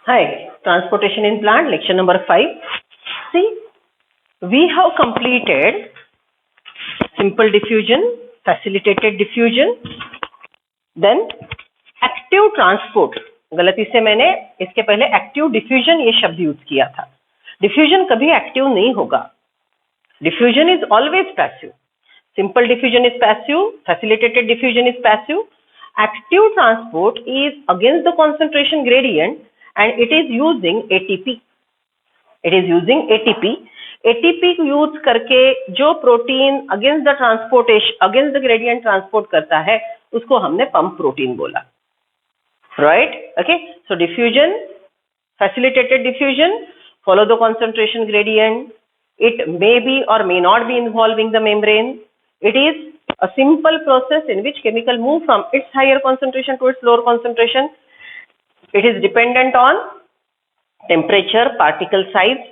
Hi, transportation in plant, lecture number 5. See, we have completed simple diffusion, facilitated diffusion, then active transport. गलती से मैंने इसके पहले active diffusion ये शब्द यूज किया था. डिफ्यूजन कभी एक्टिव नहीं होगा. Diffusion is always passive. Simple diffusion is passive, facilitated diffusion is passive. Active transport is against the concentration gradient and it is using ATP. It is using ATP. ATP use करके जो protein against the transportation against the gradient transport करता है उसको हमने pump protein बोला. Right? Okay. So diffusion, facilitated diffusion, follow the concentration gradient. It may be or may not be involving the membrane. It is a simple process in which chemical move from its higher concentration to its lower concentration. It is dependent on temperature, particle size.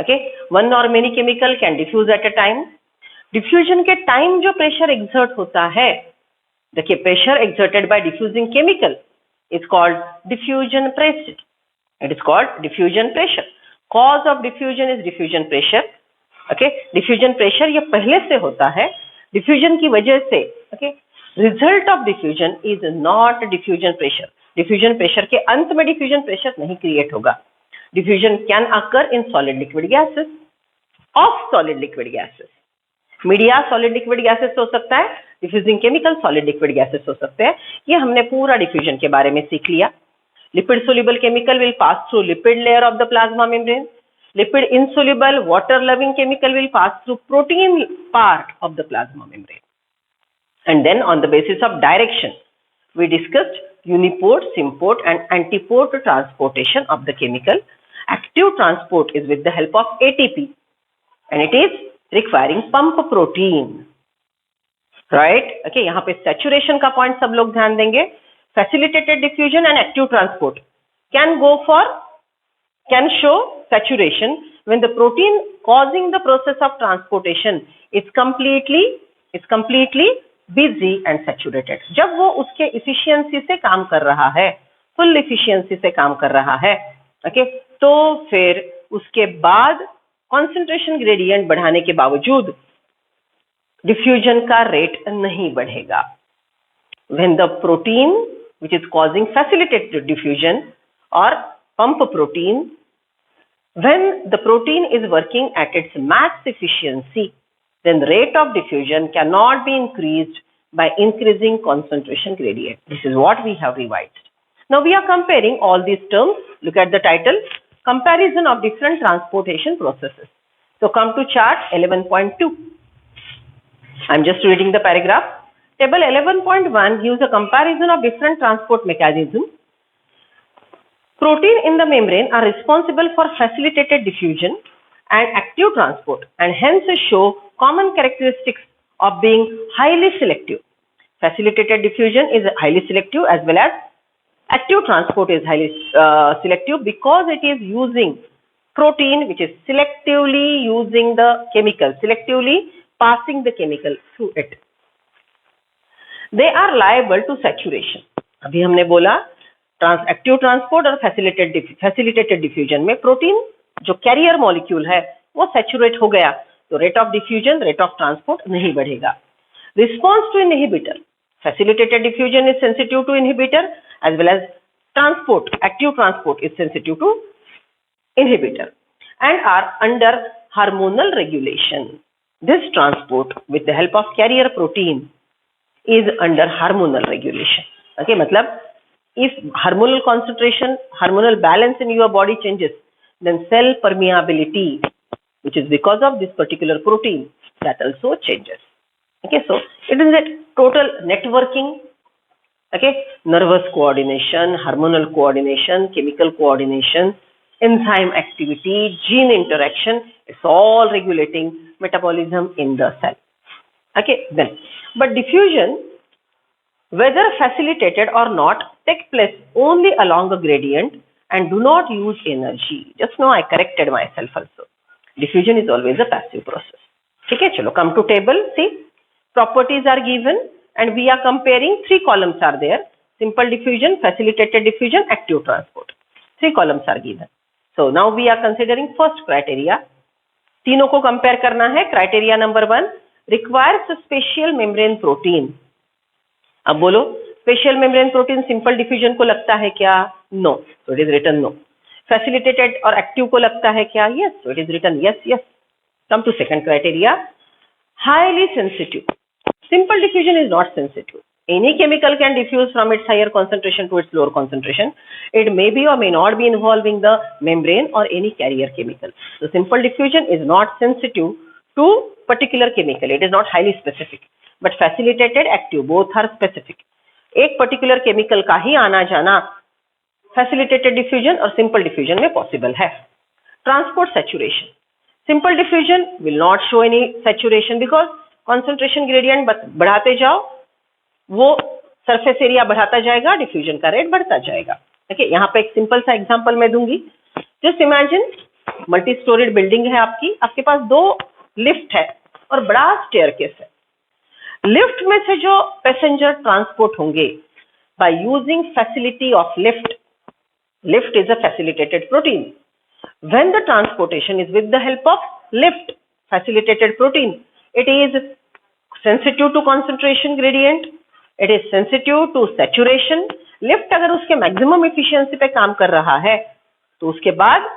Okay, one or many chemical can diffuse at a time. Diffusion के time जो pressure exert होता है, देखिए pressure exerted by diffusing chemical is called diffusion pressure. It is called diffusion pressure. Cause of diffusion is diffusion pressure. Okay, diffusion pressure ये पहले से होता है. diffusion की वजह से, okay, result of diffusion is not diffusion pressure. diffusion pressure के अंत में diffusion pressure नहीं create होगा. diffusion can occur in solid liquid gases, of solid liquid gases. Media solid liquid gases हो सकता है, diffusing chemical solid liquid gases हो सकते हैं. ये हमने पूरा diffusion के बारे में सीख लिया. Lipid soluble chemical will pass through lipid layer of the plasma membrane. Lipid insoluble water loving chemical will pass through protein part of the plasma membrane. And then on the basis of direction, we discussed uniport, symport and antiport transportation of the chemical. Active transport is with the help of ATP and it is requiring pump protein. Right? Okay, यहाँ पे saturation का point सब लोग ध्यान देंगे. Facilitated diffusion and active transport can show saturation when the protein causing the process of transportation is completely busy and saturated. जब वो उसके efficiency से काम कर रहा है, full efficiency से काम कर रहा है, okay, तो फिर उसके बाद concentration gradient बढ़ाने के बावजूद diffusion का rate नहीं बढ़ेगा. When the protein which is causing facilitated diffusion or pump protein, when the protein is working at its max efficiency, then the rate of diffusion cannot be increased by increasing concentration gradient. This is what we have revised. Now we are comparing all these terms. Look at the title, comparison of different transportation processes. So come to chart 11.2. I am just reading the paragraph. Table 11.1 gives a comparison of different transport mechanisms. Protein in the membrane are responsible for facilitated diffusion and active transport and hence show common characteristics of being highly selective. Facilitated diffusion is highly selective as well as active transport is highly selective because it is using protein which is selectively using the chemical, selectively passing the chemical through it. They are liable to saturation. अभी हमने बोला active transport और facilitated diffusion में protein जो carrier molecule है वो saturate हो गया तो rate of diffusion, rate of transport नहीं बढ़ेगा. Response to inhibitor, facilitated diffusion is sensitive to inhibitor as well as transport, active transport is sensitive to inhibitor and are under hormonal regulation. This transport with the help of carrier protein is under hormonal regulation. Okay, matlab if hormonal concentration, hormonal balance in your body changes, then cell permeability, which is because of this particular protein, that also changes. Okay, so it is a total networking. Okay, nervous coordination, hormonal coordination, chemical coordination, enzyme activity, gene interaction, it's all regulating metabolism in the cell. Okay, then, but diffusion, whether facilitated or not, take place only along a gradient and do not use energy. Just now I corrected myself also. Diffusion is always a passive process. Okay, chalo, come to table. See, properties are given and we are comparing 3 columns are there. Simple diffusion, facilitated diffusion, active transport. 3 columns are given. So now we are considering first criteria. तीनों को compare करना है. Criteria number 1 requires special membrane protein. अब बोलो special membrane protein simple diffusion को लगता है क्या? No. So it is written no. Facilitated और एक्टिव को लगता है क्या? Yes. So it is written yes. Yes. Come to second criteria, highly sensitive. Simple diffusion is not sensitive. Any chemical can diffuse from its higher concentration to its lower concentration. It may be or may not be involving the membrane or any carrier chemical. So simple diffusion is not sensitive to particular chemical. It is not highly specific. But facilitated, active, both are specific. एक particular chemical का ही आना जाना facilitated diffusion और simple diffusion में possible है. Transport saturation. Simple diffusion will not show any saturation because concentration gradient बढ़ाते जाओ, वो surface area बढ़ाता जाएगा, diffusion का rate बढ़ता जाएगा. Okay, यहाँ पे एक simple सा example मैं दूंगी. Just imagine multi-storied building है आपकी, आपके पास 2 lift है और बड़ा staircase है. Lift में से जो passenger transport होंगे by using facility of lift. Lift is a facilitated protein. When the transportation is with the help of lift, facilitated protein, it is sensitive to concentration gradient, it is sensitive to saturation. Lift अगर उसके maximum efficiency पे काम कर रहा है तो उसके बाद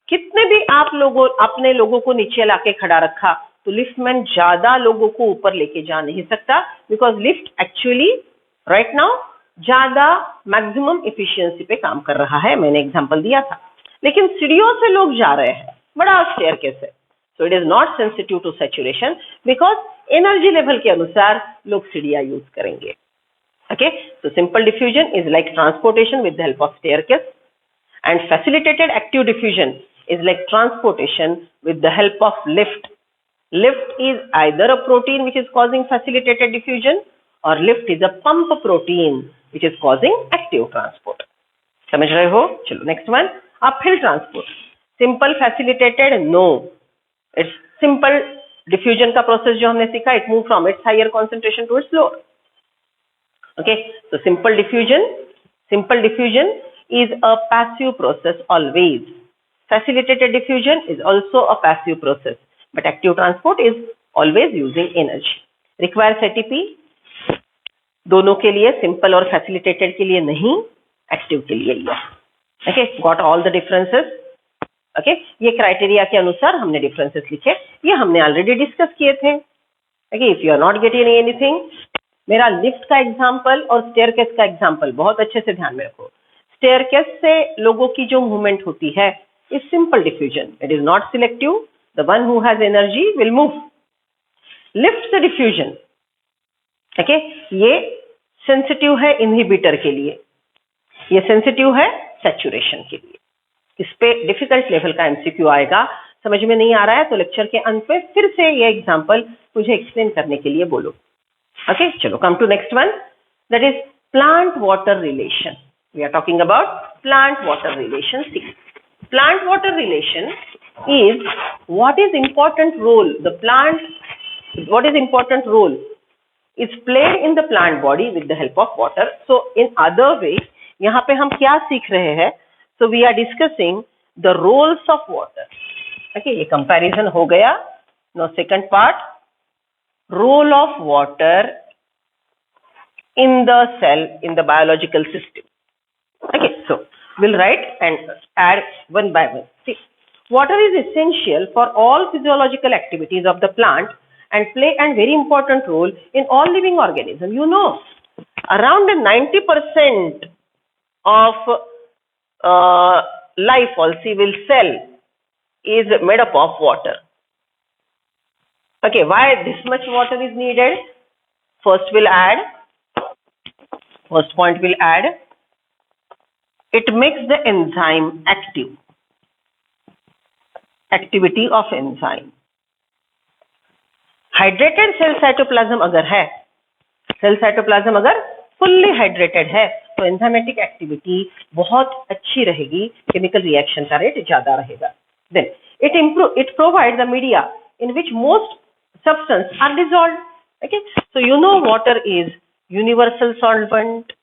कितने भी आप लोगों अपने लोगों को नीचे लाके खड़ा रखा तो लिफ्टमैन ज्यादा लोगों को ऊपर लेके जा नहीं सकता, because lift actually right now ज्यादा मैक्सिमम एफिशिएंसी पे काम कर रहा है. मैंने एग्जांपल दिया था. लेकिन सीढ़ियों से लोग जा रहे हैं, बड़ा स्टेयरकेस है. So it is not sensitive to saturation because energy level के अनुसार लोग सीढ़ियां यूज करेंगे. Okay, so simple diffusion is like transportation with the help of staircase and facilitated active diffusion is like transportation with the help of lift. Lift is either a protein which is causing facilitated diffusion or lift is a pump protein which is causing active transport. समझ रहे हो? चलो next one, uphill transport. Simple facilitated no. It's simple diffusion का process जो हमने सीखा, it move from its higher concentration to its lower. Okay, so simple diffusion is a passive process always. Facilitated diffusion is also a passive process, but active transport is always using energy. Requires ATP. दोनों के लिए, simple और facilitated के लिए नहीं, active के लिए ही. Okay, got all the differences. Okay, ये criteria के अनुसार हमने differences लिखे. ये हमने already discuss किए थे. Okay, if you are not getting anything, मेरा lift का example और staircase का example बहुत अच्छे से ध्यान में रखो. Staircase से लोगों की जो movement होती है is simple diffusion. It is not selective. The one who has energy will move. Lift से diffusion. Okay, ये sensitive है inhibitor के लिए, ये sensitive है saturation के लिए. इस पे difficult level का MCQ आएगा. समझ में नहीं आ रहा है तो लेक्चर के अंत पे फिर से ये एग्जाम्पल मुझे एक्सप्लेन करने के लिए बोलो. Okay, चलो come to next one. That is plant water relation. We are talking about plant water relation. See, plant water relation is what is important role is played in the plant body with the help of water. So in other way, यहाँ पे हम क्या सीख रहे हैं? So we are discussing the roles of water. Okay, ये comparison हो गया. Now second part, role of water in the cell in the biological system. Okay, so we'll write and add one by one. See, water is essential for all physiological activities of the plant and play a very important role in all living organisms. You know, around 90% of life also will cell is made up of water. Okay, why this much water is needed? First point will add. It makes the enzyme active. Activity of enzyme. Hydrated cell cytoplasm अगर है, cell cytoplasm अगर fully hydrated है, तो enzymatic activity बहुत अच्छी रहेगी, chemical reaction का rate ज़्यादा रहेगा. Then it provides the media in which most substances are dissolved. Okay, so you know water is universal solvent.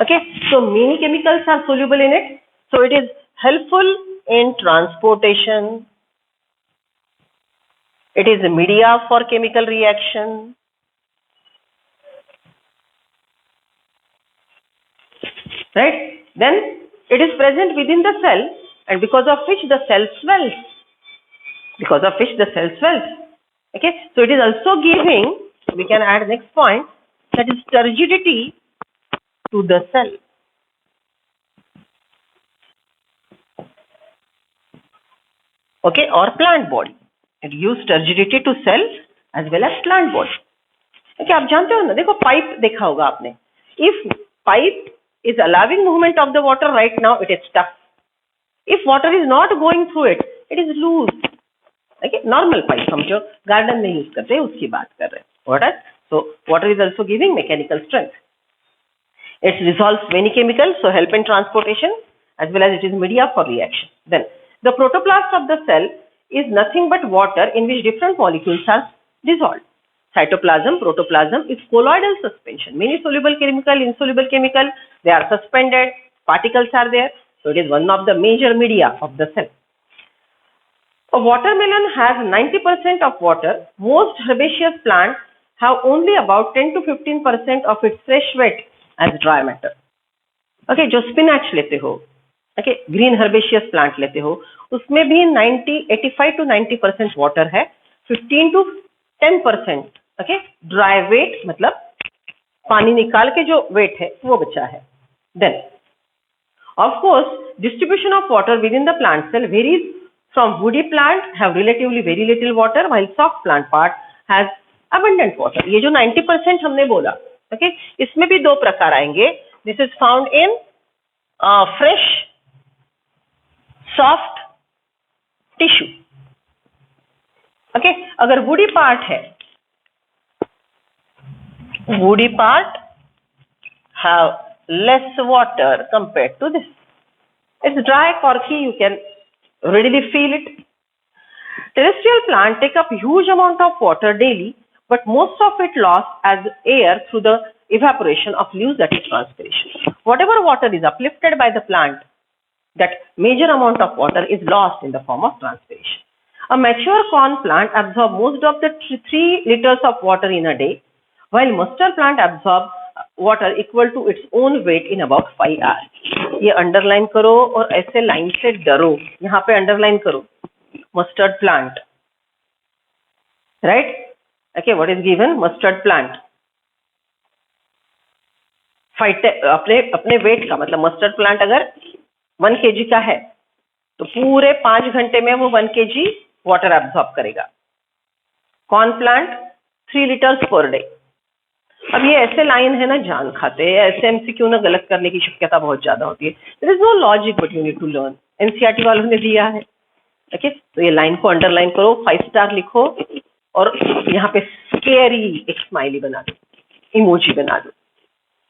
Okay, so many chemicals are soluble in it. So it is helpful in transportation. It is a media for chemical reaction. Right? Then it is present within the cell, and because of which the cell swells. Because of which the cell swells. Okay, so it is also giving, we can add next point, that is turgidity to the cell. Okay, or plant body. It gives turgidity to cell as well as plant body. Okay, आप जानते हो ना, देखो pipe देखा होगा आपने. If pipe is allowing movement of the water, right now it is stuck. If water is not going through it, it is loose. Okay, normal pipe हम जो garden में use करते हैं उसकी बात कर रहे हैं. Water, so water is also giving mechanical strength. It dissolves many chemicals, so help in transportation as well as it is media for reaction. Then the protoplasm of the cell is nothing but water in which different molecules are dissolved. Cytoplasm, protoplasm is colloidal suspension. Many soluble chemical, insoluble chemical, they are suspended, particles are there. So it is one of the major media of the cell. A watermelon has 90% of water. Most herbaceous plants have only about 10 to 15% of its fresh weight as dry matter. Okay, जो spinach लेते हो, okay, green herbaceous plant लेते हो, उसमें भी 85 to 90% water है, 15 to 10%, okay, dry weight मतलब पानी निकाल के जो weight है वो बचा है. Then, of course, distribution of water within the plant cell varies. From woody plant have relatively very little water, while soft plant part has abundant water. ये जो 90% हमने बोला, okay, इसमें भी दो प्रकार आएंगे. This is found in fresh, soft tissue. Okay, अगर woody part है, woody part have less water compared to this. It's dry, corky, you can readily feel it. Terrestrial plants take up huge amount of water daily, but most of it lost as air through the evaporation of leaves, that is transpiration. Whatever water is uplifted by the plant, that major amount of water is lost in the form of transpiration. A mature corn plant absorbs most of the 3 liters of water in a day, while mustard plant absorbs water equal to its own weight in about 5 hours. ये underline करो और ऐसे line से डरो. यहाँ पे underline करो mustard plant, right? Okay, what is given? Mustard plant अपने वेट का मतलब मस्टर्ड प्लांट अगर 1 kg का है तो पूरे 5 घंटे में वो 1 kg वाटर एब्सॉर्ब करेगा. Corn plant 3 liters per day. अब ये ऐसे लाइन है ना, जान खाते हैं. ऐसे एमसीक्यू ना गलत करने की शक्यता बहुत ज्यादा होती है. There is no logic but you need to learn. NCERT वालों ने दिया है. ओके, तो ये लाइन को अंडरलाइन करो, 5 स्टार लिखो और यहाँ पे स्केरी एक स्माइली बना दो, इमोजी बना दो.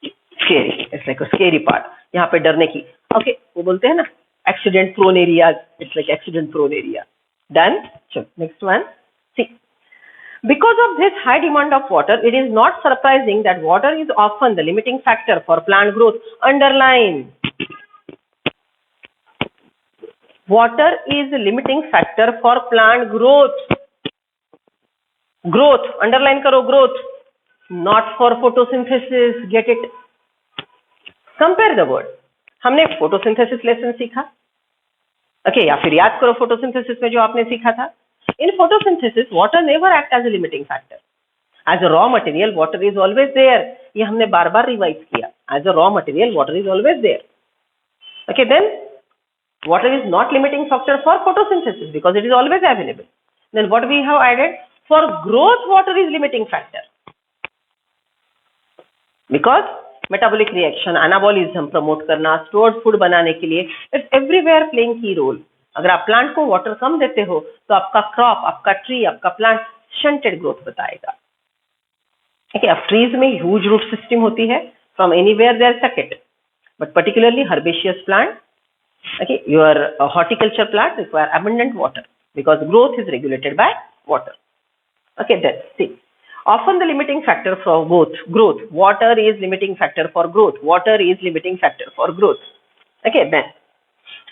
Scary, it's like a scary part. यहाँ पे डरने की. ओके, वो बोलते हैं ना accident prone areas, it's like accident prone area. Done. चलो next one. See, because of this high demand of water, it is not surprising that water is often the limiting factor for plant growth. Underline. Water is a limiting factor for plant growth. Growth, underline karo, growth. Not for photosynthesis. Get it? Compare the word. हमने photosynthesis lesson सीखा. Okay, या फिर याद करो photosynthesis में जो आपने सीखा था. In photosynthesis, water never acts as a limiting factor. As a raw material, water is always there. ये हमने बार-बार रिवाइज किया. As a raw material, water is always there. Okay, then water is not limiting factor for photosynthesis because it is always available. Then what we have added? For growth, water is limiting factor. Because metabolic reaction, anabolism promote करना, stored food बनाने के लिए, it's everywhere playing key role. अगर आप plant को water कम देते हो तो आपका क्रॉप, आपका ट्री, आपका प्लांट शंटेड ग्रोथ बताएगा. Okay, अब ट्रीज में ह्यूज रूट सिस्टम होती है. From anywhere they are sucked, but particularly herbaceous plant, okay, your horticulture plant require abundant water because growth is regulated by water. Okay, then see, Often the limiting factor for growth. Water is limiting factor for growth. Water is limiting factor for growth. Okay, then.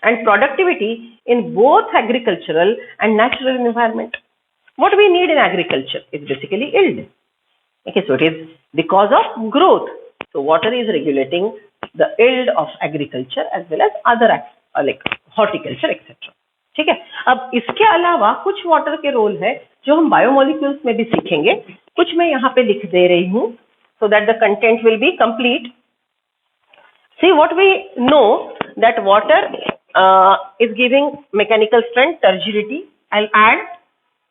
And productivity in both agricultural and natural environment. What we need in agriculture is basically yield. Okay, so it is because of growth. So water is regulating the yield of agriculture as well as other like horticulture etc. ठीक है. अब इसके अलावा कुछ water के role है जो हम बायोमोलिक्यूल्स में भी सीखेंगे. कुछ मैं यहाँ पे लिख दे रही हूँ so that the content will be complete. See what we know that water is giving mechanical strength, turgidity. I'll add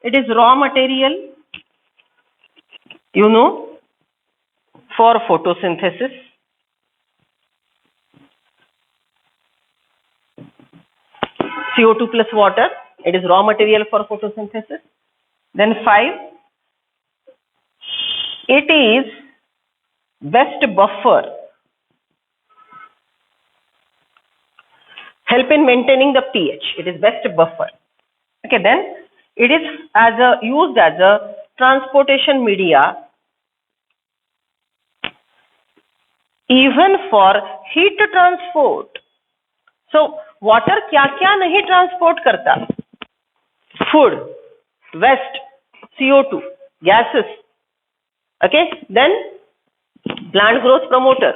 it is raw material, you know, for photosynthesis. CO2 plus water, it is raw material for photosynthesis. Then 5, it is best buffer, help in maintaining the pH. It is best buffer. Okay, then it is used as a transportation media, even for heat transport. So water क्या क्या नहीं transport करता? Food, waste, CO2, gases. Okay, then plant growth promoter,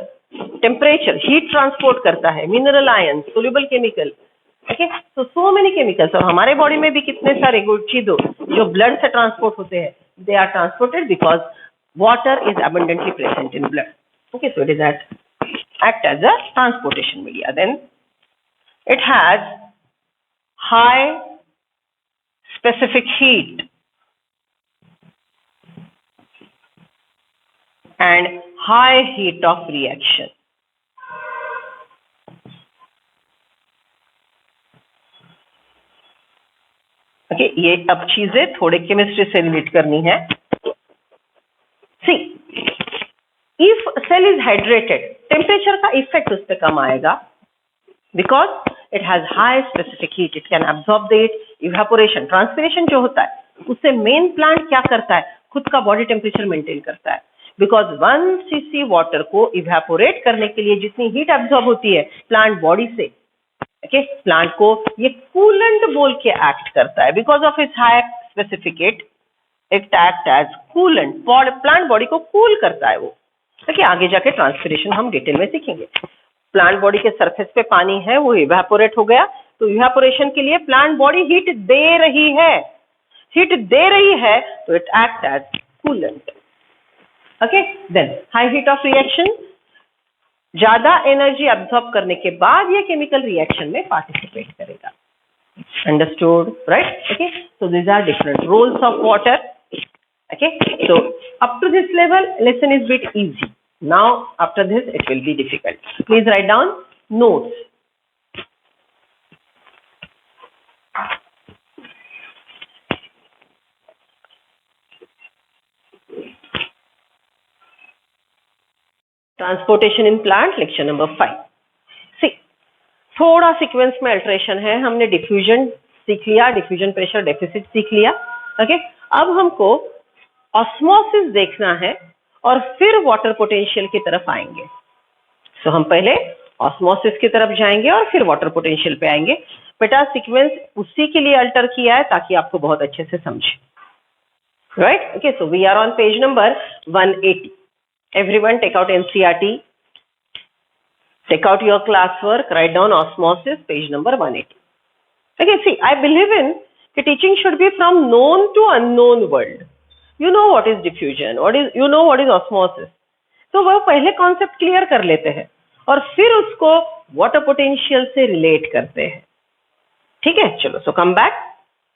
temperature, heat transport करता है, mineral ion, soluble chemical. Okay, so many chemicals. और हमारे body में भी कितने सारे चीजों जो ब्लड से ट्रांसपोर्ट होते हैं, they are transported because water is abundantly present in blood. Okay, so it is act as a transportation media. Then it has high specific heat and high heat of reaction. Okay, ये अब चीजें थोड़े chemistry से relate करनी है. See, if cell is hydrated, temperature का effect उस पर कम आएगा because it has high specific heat. It can absorb the heat. Evaporation, transpiration जो होता है उससे मेन प्लांट क्या करता है, खुद का बॉडी टेम्परेचर मेंटेन करता है. बिकॉज 1 cc वाटर को इवेपोरेट करने के लिए जितनी हीट एब्सॉर्ब होती है प्लांट बॉडी से, ओके, प्लांट को ये कूलेंट बोल के एक्ट करता है. Because of its high specific heat it act as coolant. Plant body को कूल करता है वो. देखिए आगे जाके ट्रांसपिरेशन हम डिटेल में सीखेंगे. प्लांट बॉडी के सरफेस पे पानी है, वो इवेपोरेट हो गया, तो इवेपोरेशन के लिए प्लांट बॉडी हीट दे रही है. तो it act as coolant. Okay, then high heat of reaction, ज्यादा एनर्जी अब्सॉर्ब करने के बाद ये केमिकल रिएक्शन में पार्टिसिपेट करेगा. Understood, right? Okay, so these are different roles of water. Okay, so up to this level lesson is bit easy. Now after this it will be difficult. Please write down notes. Transportation in plant, lecture number 5. See, थोड़ा sequence में alteration है. हमने diffusion सीख लिया, diffusion pressure deficit सीख लिया. Okay, अब हमको ऑस्मोसिस देखना है और फिर वाटर पोटेंशियल की तरफ आएंगे. सो हम पहले ऑस्मोसिस की तरफ जाएंगे और फिर वाटर पोटेंशियल पे आएंगे. बेटा सीक्वेंस उसी के लिए अल्टर किया है ताकि आपको बहुत अच्छे से समझे. Right? Okay, so we are on page number 180. Everyone take out NCERT, take out your class work, write down osmosis, page number 180. Okay, see I believe in कि teaching should be from known to unknown world. You know what is diffusion, you know what is osmosis. तो वो पहले concept clear कर लेते हैं और फिर उसको वाटर पोटेंशियल से रिलेट करते हैं. ठीक है, चलो. So come back,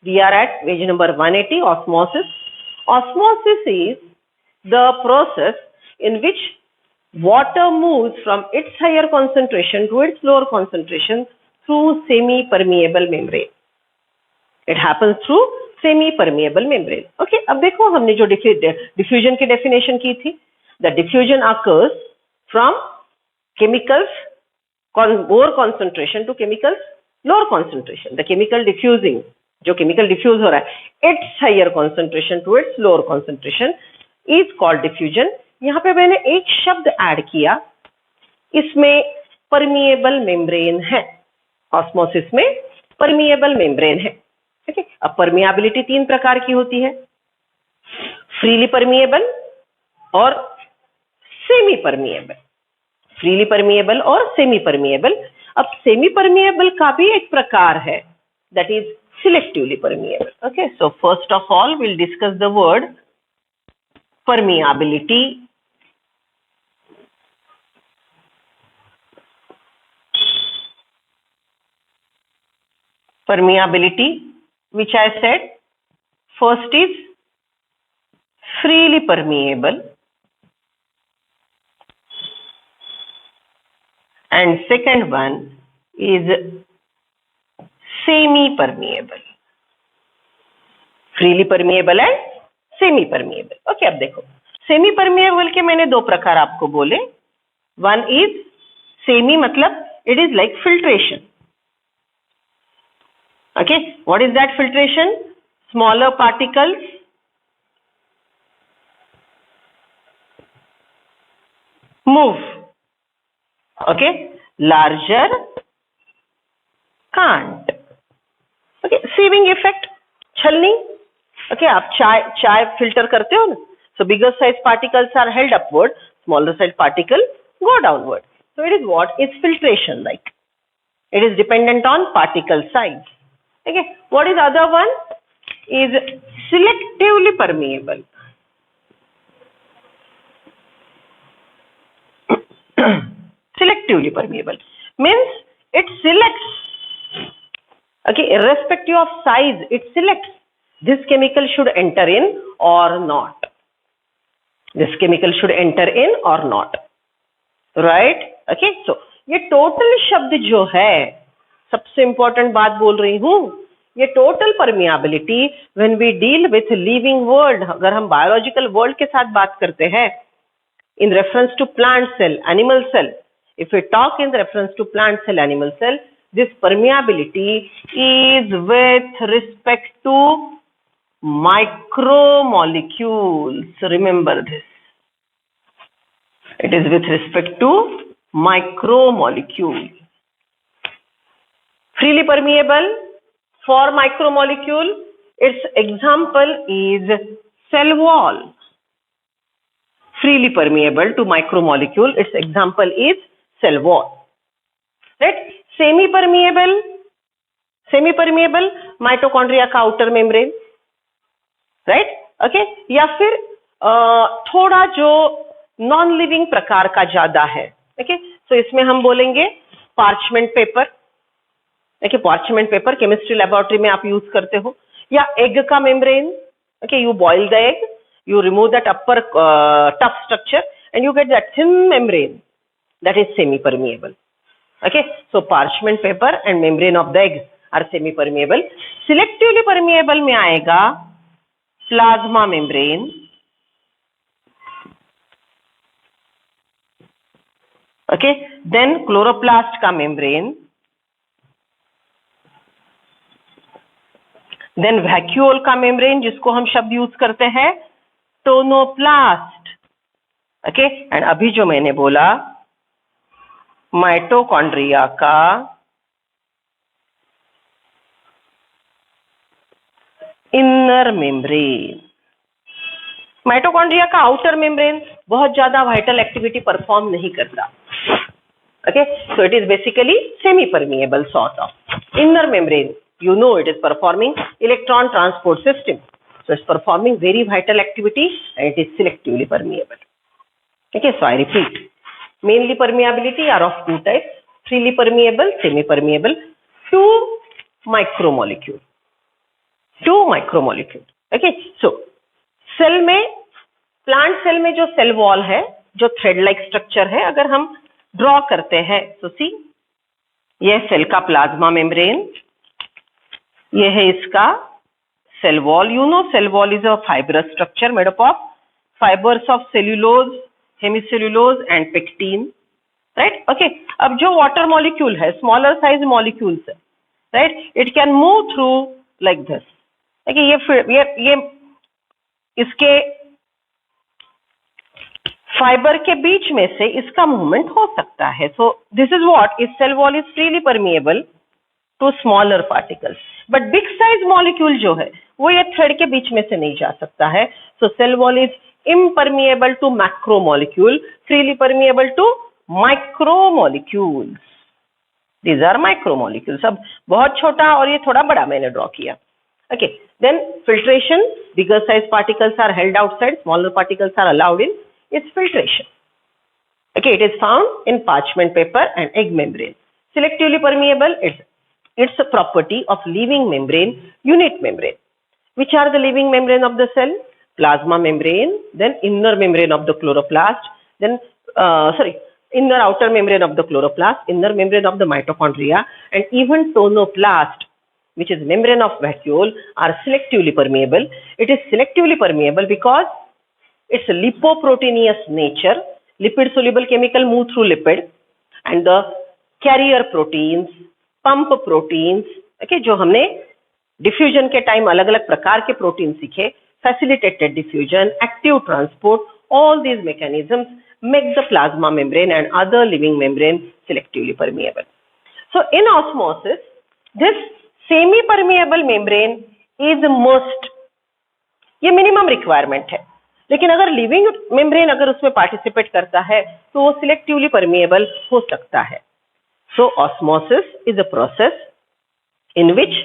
we are at page number 180, osmosis. Osmosis is the process in which water moves from its higher concentration to its lower concentration through semi-permeable membrane. It happens through semi permeable membrane. Okay, अब देखो हमने जो diffusion की definition की थी, the diffusion occurs from chemicals more concentration to chemicals lower concentration. The chemical diffusing, जो chemical diffuse हो रहा है, its higher concentration to its lower concentration is called diffusion. यहाँ पे मैंने एक शब्द ऐड किया, इसमें परमिएबल मेम्ब्रेन है, ऑस्मोसिस में परमिएबल मेम्ब्रेन है। ठीक है, अब परमिएबिलिटी 3 प्रकार की होती है, फ्रीली परमिएबल और सेमी परमिएबल, फ्रीली परमिएबल और सेमी परमिएबल। अब सेमी परमिएबल का भी एक प्रकार है, that is selectively permeable. Okay, so first of all will discuss the word permeability. Permeability, which I said, first is freely permeable and second one is semi permeable. Freely permeable and semi permeable. Okay, अब देखो semi permeable के मैंने 2 प्रकार आपको बोले। One is semi, मतलब it is like filtration. Okay, what is that filtration? Smaller particles move. Okay, larger can't. Okay, sieving effect, छलनी। Okay, आप चाय फिल्टर करते हो ना, so bigger size particles are held upward, smaller size particle go downward. So it is what is filtration like. It is dependent on particle size. Okay, what is other one? Is selectively permeable. Selectively permeable means it selects. Okay, irrespective of size, it selects this chemical should enter in or not. This chemical should enter in or not. Right? Okay, so ये total शब्द जो है, सबसे important बात बोल रही हूं, ये total permeability when we deal with living world, अगर हम बायोलॉजिकल वर्ल्ड के साथ बात करते हैं, in reference to plant cell, animal cell, if we talk in reference to plant cell, animal cell, this permeability is with respect to micromolecules. Remember this. It is with respect to micromolecule. Freely permeable for micromolecule, its example is cell wall. Freely permeable to micromolecule, its example is cell wall. Right? Semi-permeable, mitochondria का outer membrane. Right, okay, या फिर थोड़ा जो non living प्रकार का ज्यादा है। Okay, तो इसमें हम बोलेंगे parchment paper. Okay, parchment paper chemistry laboratory में आप यूज करते हो, या एग का membrane. Okay, you boil the egg, you remove that upper tough structure and you get that thin membrane, that is semi permeable. Okay, so parchment paper and membrane of the egg are semi permeable. Selectively permeable में आएगा plasma membrane, okay, then chloroplast का membrane, then vacuole का membrane, जिसको हम शब्द use करते हैं tonoplast. Okay, and अभी जो मैंने बोला माइटोकॉन्ड्रिया का इनर मेम्ब्रेन। माइटोकॉन्ड्रिया का आउटर मेम्ब्रेन बहुत ज्यादा वाइटल एक्टिविटी परफॉर्म नहीं करता। Okay, so it is basically semi permeable sort of. Inner membrane, you know, it is performing electron transport system, so it's performing very vital activity and it is selectively permeable. Okay, so I repeat, mainly permeability are of 2 types: freely permeable, semi permeable, to micromolecule. Okay, so cell में, plant cell में जो cell wall है, जो thread like structure है, अगर हम draw करते हैं तो सी, यह सेल का प्लाज्मा मेम्ब्रेन, ये है इसका cell wall. You know, cell wall is a fibrous structure made up of fibres of cellulose, hemicellulose and pectin. Right, okay, अब जो वाटर मॉलिक्यूल है, स्मॉलर साइज मॉलिक्यूल्स है, right, it can move through like this. देखिए ये इसके fibre के बीच में से इसका मूवमेंट हो सकता है. So this is what is cell wall is freely permeable to smaller particles, but big size molecule जो है वो ये थ्रेड के बीच में से नहीं जा सकता है. So cell wall is impermeable to macromolecule, freely permeable to micromolecules. These are micromolecules. अब बहुत छोटा और ये थोड़ा बड़ा मैंने ड्रॉ किया. Okay, then filtration, bigger size particles are held outside, smaller particles are allowed in. It's filtration. Okay, it is found in parchment paper and egg membrane. Selectively permeable, it's a property of living membrane, unit membrane. Which are the living membrane of the cell? Plasma membrane, then inner membrane of the chloroplast, then inner outer membrane of the chloroplast, inner membrane of the mitochondria, and even tonoplast, which is membrane of vacuole, are selectively permeable. It is selectively permeable because its lipoproteinous nature, lipid soluble chemical move through lipid, and the carrier proteins, pump proteins, okay, जो हमने diffusion के time अलग अलग प्रकार के protein सीखे, facilitated diffusion, active transport, all these mechanisms make the plasma membrane and other living membrane selectively permeable. So in osmosis, this semi-permeable membrane is must, ये minimum requirement है. लेकिन अगर living membrane अगर उसमें participate करता है तो वो selectively permeable हो सकता है. So osmosis is a process in which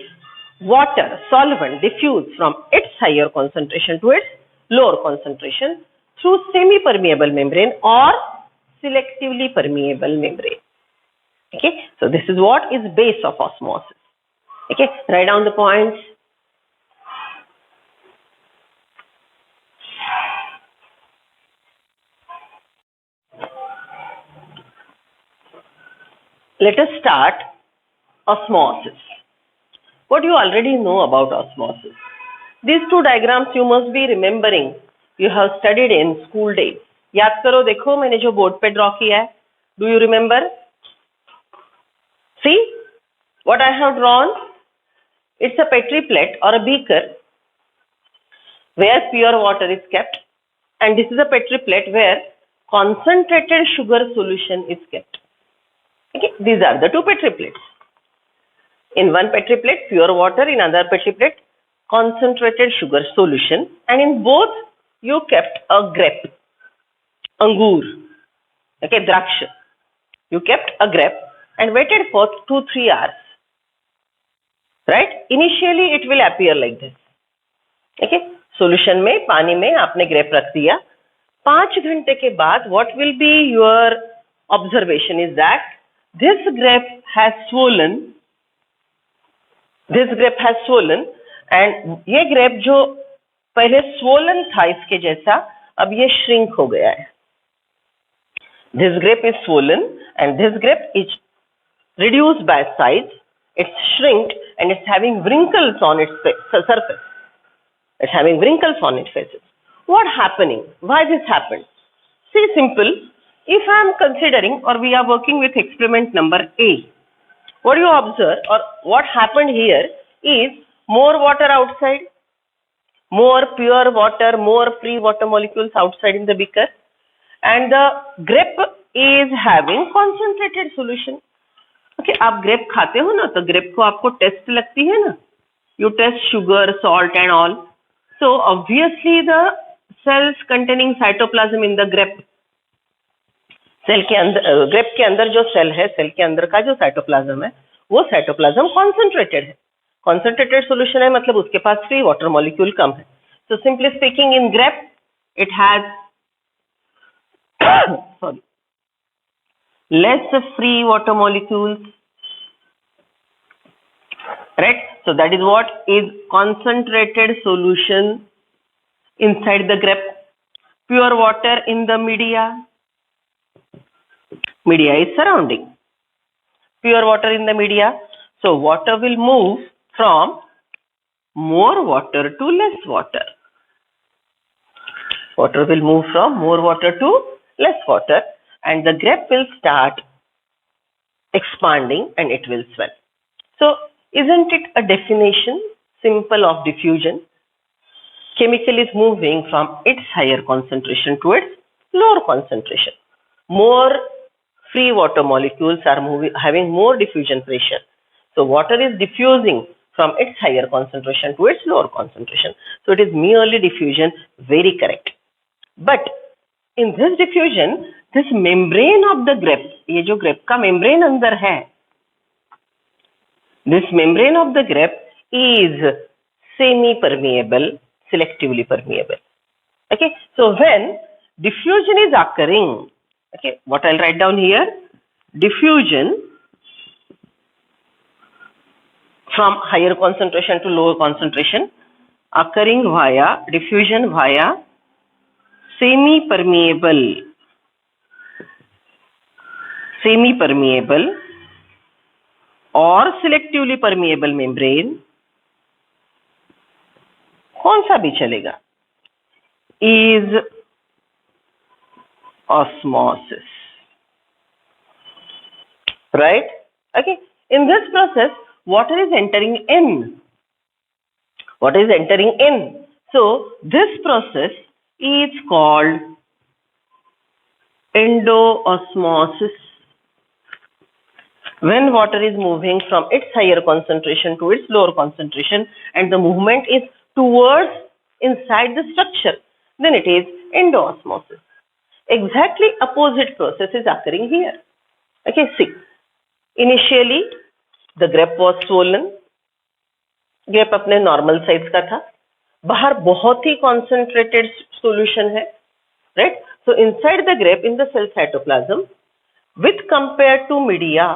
water solvent diffuse from its higher concentration to its lower concentration through semi-permeable membrane or selectively permeable membrane. Okay, so this is what is base of osmosis. Okay, write down the points. Let us start osmosis. What you already know about osmosis. These two diagrams you must be remembering. You have studied in school days. याद करो, देखो मैंने जो board पे draw किया है. Do you remember? See what I have drawn? It's a petri plate or a beaker where pure water is kept, and this is a petri plate where concentrated sugar solution is kept. Okay, these are the two petri plates. In one petri plate, pure water, in another petri plate, concentrated sugar solution, and in both you kept a grape, angur, okay, draksha. You kept a grape and waited for 2-3 hours. Right? Initially it will appear like this. Okay? Solution में, पानी में आपने grape रख दिया. 5 घंटे के बाद what will be your observation is that this grape has swollen. This grape has swollen, and ये grape जो पहले swollen था इसके जैसा, अब ये shrink हो गया है. This grape is swollen and this grape is reduced by size. It's shrink and it's having wrinkles on its surface. It's having wrinkles on its faces. What happening? Why this happened? See, simple. If I am considering, or we are working with experiment number A, what you observe or what happened here is more water outside, more pure water, more free water molecules outside in the beaker, and the grape is having concentrated solution. Okay, आप grape खाते हो ना, तो grape को आपको test लगती है ना, you test sugar, salt and all. So obviously the cells containing cytoplasm in the grape, cell के अंदर, ग्रेप के अंदर जो सेल है, सेल के अंदर का जो साइटोप्लाज्म है, वो साइटोप्लाज्म कॉन्सेंट्रेटेड है. कॉन्सेंट्रेटेड सॉल्यूशन है मतलब उसके पास फ्री वाटर मॉलिक्यूल कम है. So simply speaking, in grape it has less free water molecules, right? So that is what is concentrated solution inside the grape. Pure water in the media. Media is surrounding. Pure water in the media. So water will move from more water to less water. Water will move from more water to less water, and the grape will start expanding and it will swell. So isn't it a definition simple of diffusion? Chemical is moving from its higher concentration to its lower concentration. More free water molecules are having more diffusion pressure. So water is diffusing from its higher concentration to its lower concentration. So it is merely diffusion, very correct. But in this diffusion, this membrane of the grape, ये जो grape का membrane अंदर है, this membrane of the grape is semi-permeable, selectively permeable. Okay, so when diffusion is occurring, okay, what I'll write down here, diffusion from higher concentration to lower concentration occurring via diffusion via semi-permeable और selectively permeable membrane, कौन सा भी चलेगा, is osmosis, right? Okay, in this process water is entering in. What is entering in? So this process is called endoosmosis. When water is moving from its higher concentration to its lower concentration and the movement is towards inside the structure, then it is endoosmosis. Exactly opposite process is occurring here. Okay, see, initially the grape was swollen. Grape अपने normal size का था, बाहर बहुत ही concentrated solution है, right? So inside the grape in the cell cytoplasm with compare to media,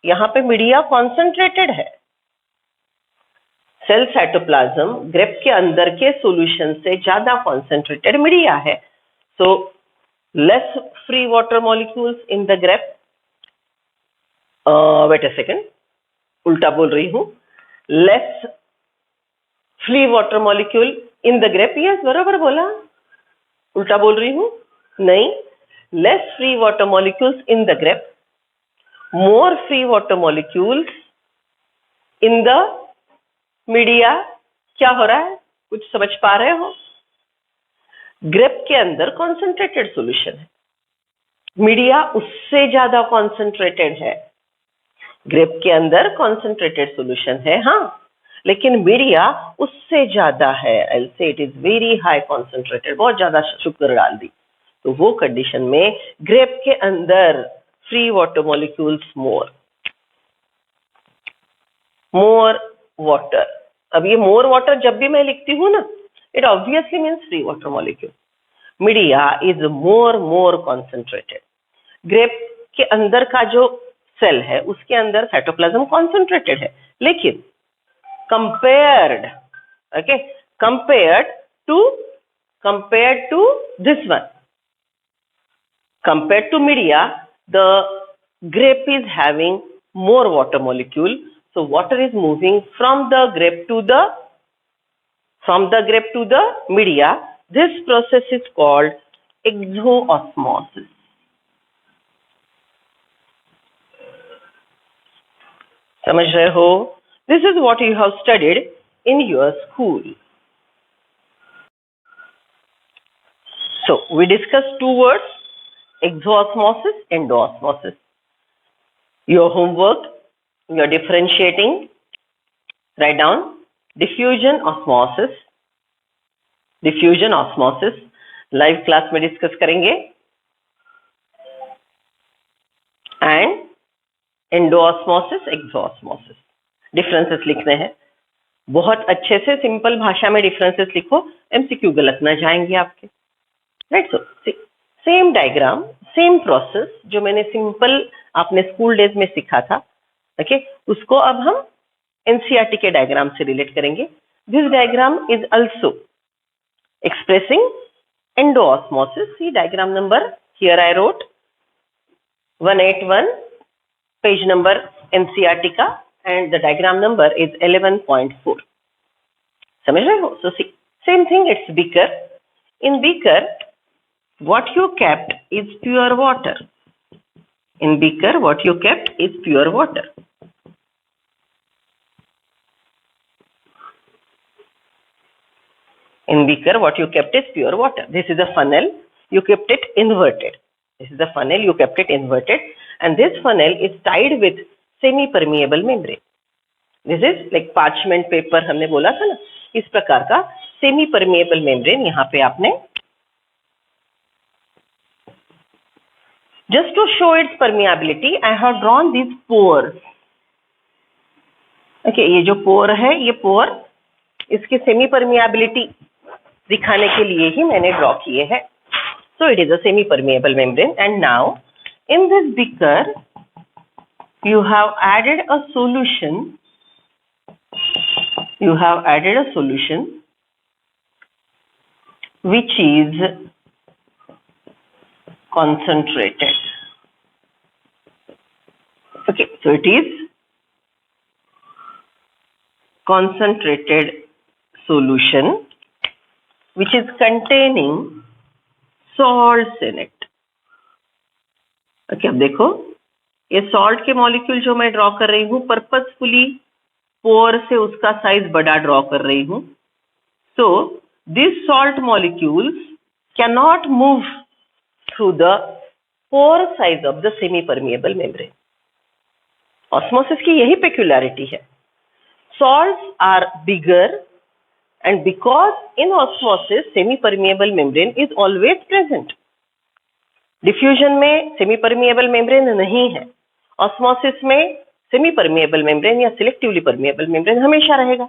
यहाँ पे media concentrated है, सेल साइटोप्लाज्म ग्रेप के अंदर के सॉल्यूशन से ज्यादा कॉन्सेंट्रेटेड मीडिया है. So less free water molecules in the grape. Wait a second, उल्टा बोल रही हूं. Less free water molecule in the grape. Yes, बराबर बोला. उल्टा बोल रही हूं? नहीं. Less free water molecules in the grape, more free water molecules in the media. क्या हो रहा है, कुछ समझ पा रहे हो? ग्रेप के अंदर कॉन्सेंट्रेटेड सॉल्यूशन है, मीडिया उससे ज्यादा कॉन्सेंट्रेटेड है. ग्रेप के अंदर कॉन्सेंट्रेटेड सॉल्यूशन है, हाँ, लेकिन मीडिया उससे ज्यादा है. I will say it is very high concentrated, बहुत ज्यादा शुगर डाल दी. तो वो कंडीशन में ग्रेप के अंदर free water molecules more water. अब ये मोर वाटर जब भी मैं लिखती हूँ ना, it obviously means free water molecule. Media is more concentrated. Grape के अंदर का जो सेल है उसके अंदर साइटोप्लाज्म कॉन्सेंट्रेटेड है, लेकिन compared to this one, compared to media, the grape is having more water molecule. So water is moving from the grape to the media. This process is called exoosmosis. समझ रहे हो? This is what you have studied in your school. So we discussed two words, exoosmosis, endoosmosis. Your homework, you are differentiating. Write down diffusion osmosis. Live class में discuss करेंगे. And endoosmosis, exoosmosis. Differences लिखने हैं. बहुत अच्छे से simple भाषा में differences लिखो, एमसीक्यू गलत ना जाएंगे आपके, right? So same diagram, same process जो मैंने सिंपल आपने स्कूल डेज में सीखा था, ओके, उसको अब हम एनसीईआरटी के डायग्राम से रिलेट करेंगे. This diagram is also expressing endosmosis. See diagram number here I wrote 181, page number NCERT का, and the diagram number is 11.4. समझ रहे हो? So see, same thing, it's beaker. In beaker, what you kept is pure water. In beaker, what you kept is pure water. In beaker, what you kept is pure water. This is a funnel. you kept it inverted. This is the funnel, you kept it inverted, and this funnel is tied with semi-permeable membrane. This is like parchment paper, हमने बोला था ना, इस प्रकार का semi-permeable membrane यहाँ पे आपने, just to show its permeability, I have drawn these pores. Okay, ये जो pore है, ये pore इसकी semi-permeability दिखाने के लिए ही मैंने ड्रॉ किए हैं. So it is a semi-permeable membrane, and now in this beaker you have added a solution. You have added a solution which is concentrated. Okay, so it is concentrated solution which is containing salts in it. Okay, अब देखो ये salt के molecule जो मैं draw कर रही हूँ, purposefully पोर से उसका साइज बड़ा ड्रॉ कर रही हूँ. So this salt molecules can not move through the pore size of the semi permeable membrane. Osmosis की यही पेक्युलरिटी है. Salts are bigger, and because in osmosis semi-permeable membrane is always present. Diffusion में semi-permeable membrane नहीं है. Osmosis में semi-permeable membrane या selectively permeable membrane हमेशा रहेगा.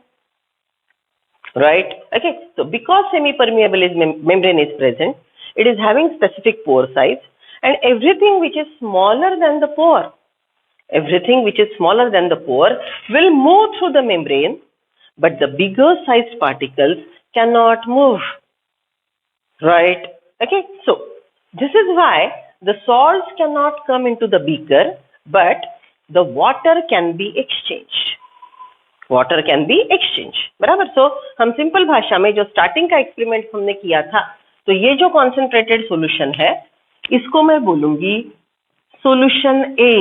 Right? Okay. So because semi-permeable membrane is present, it is having specific pore size, and everything which is smaller than the pore, everything which is smaller than the pore will move through the membrane, but the bigger sized particles cannot move. Right? Okay, so this is why the salts cannot come into the beaker, but the water can be exchanged. Water can be exchanged. बराबर. So हम simple भाषा में जो starting का experiment हमने किया था, तो ये जो कॉन्सेंट्रेटेड सॉल्यूशन है, इसको मैं बोलूंगी सॉल्यूशन ए.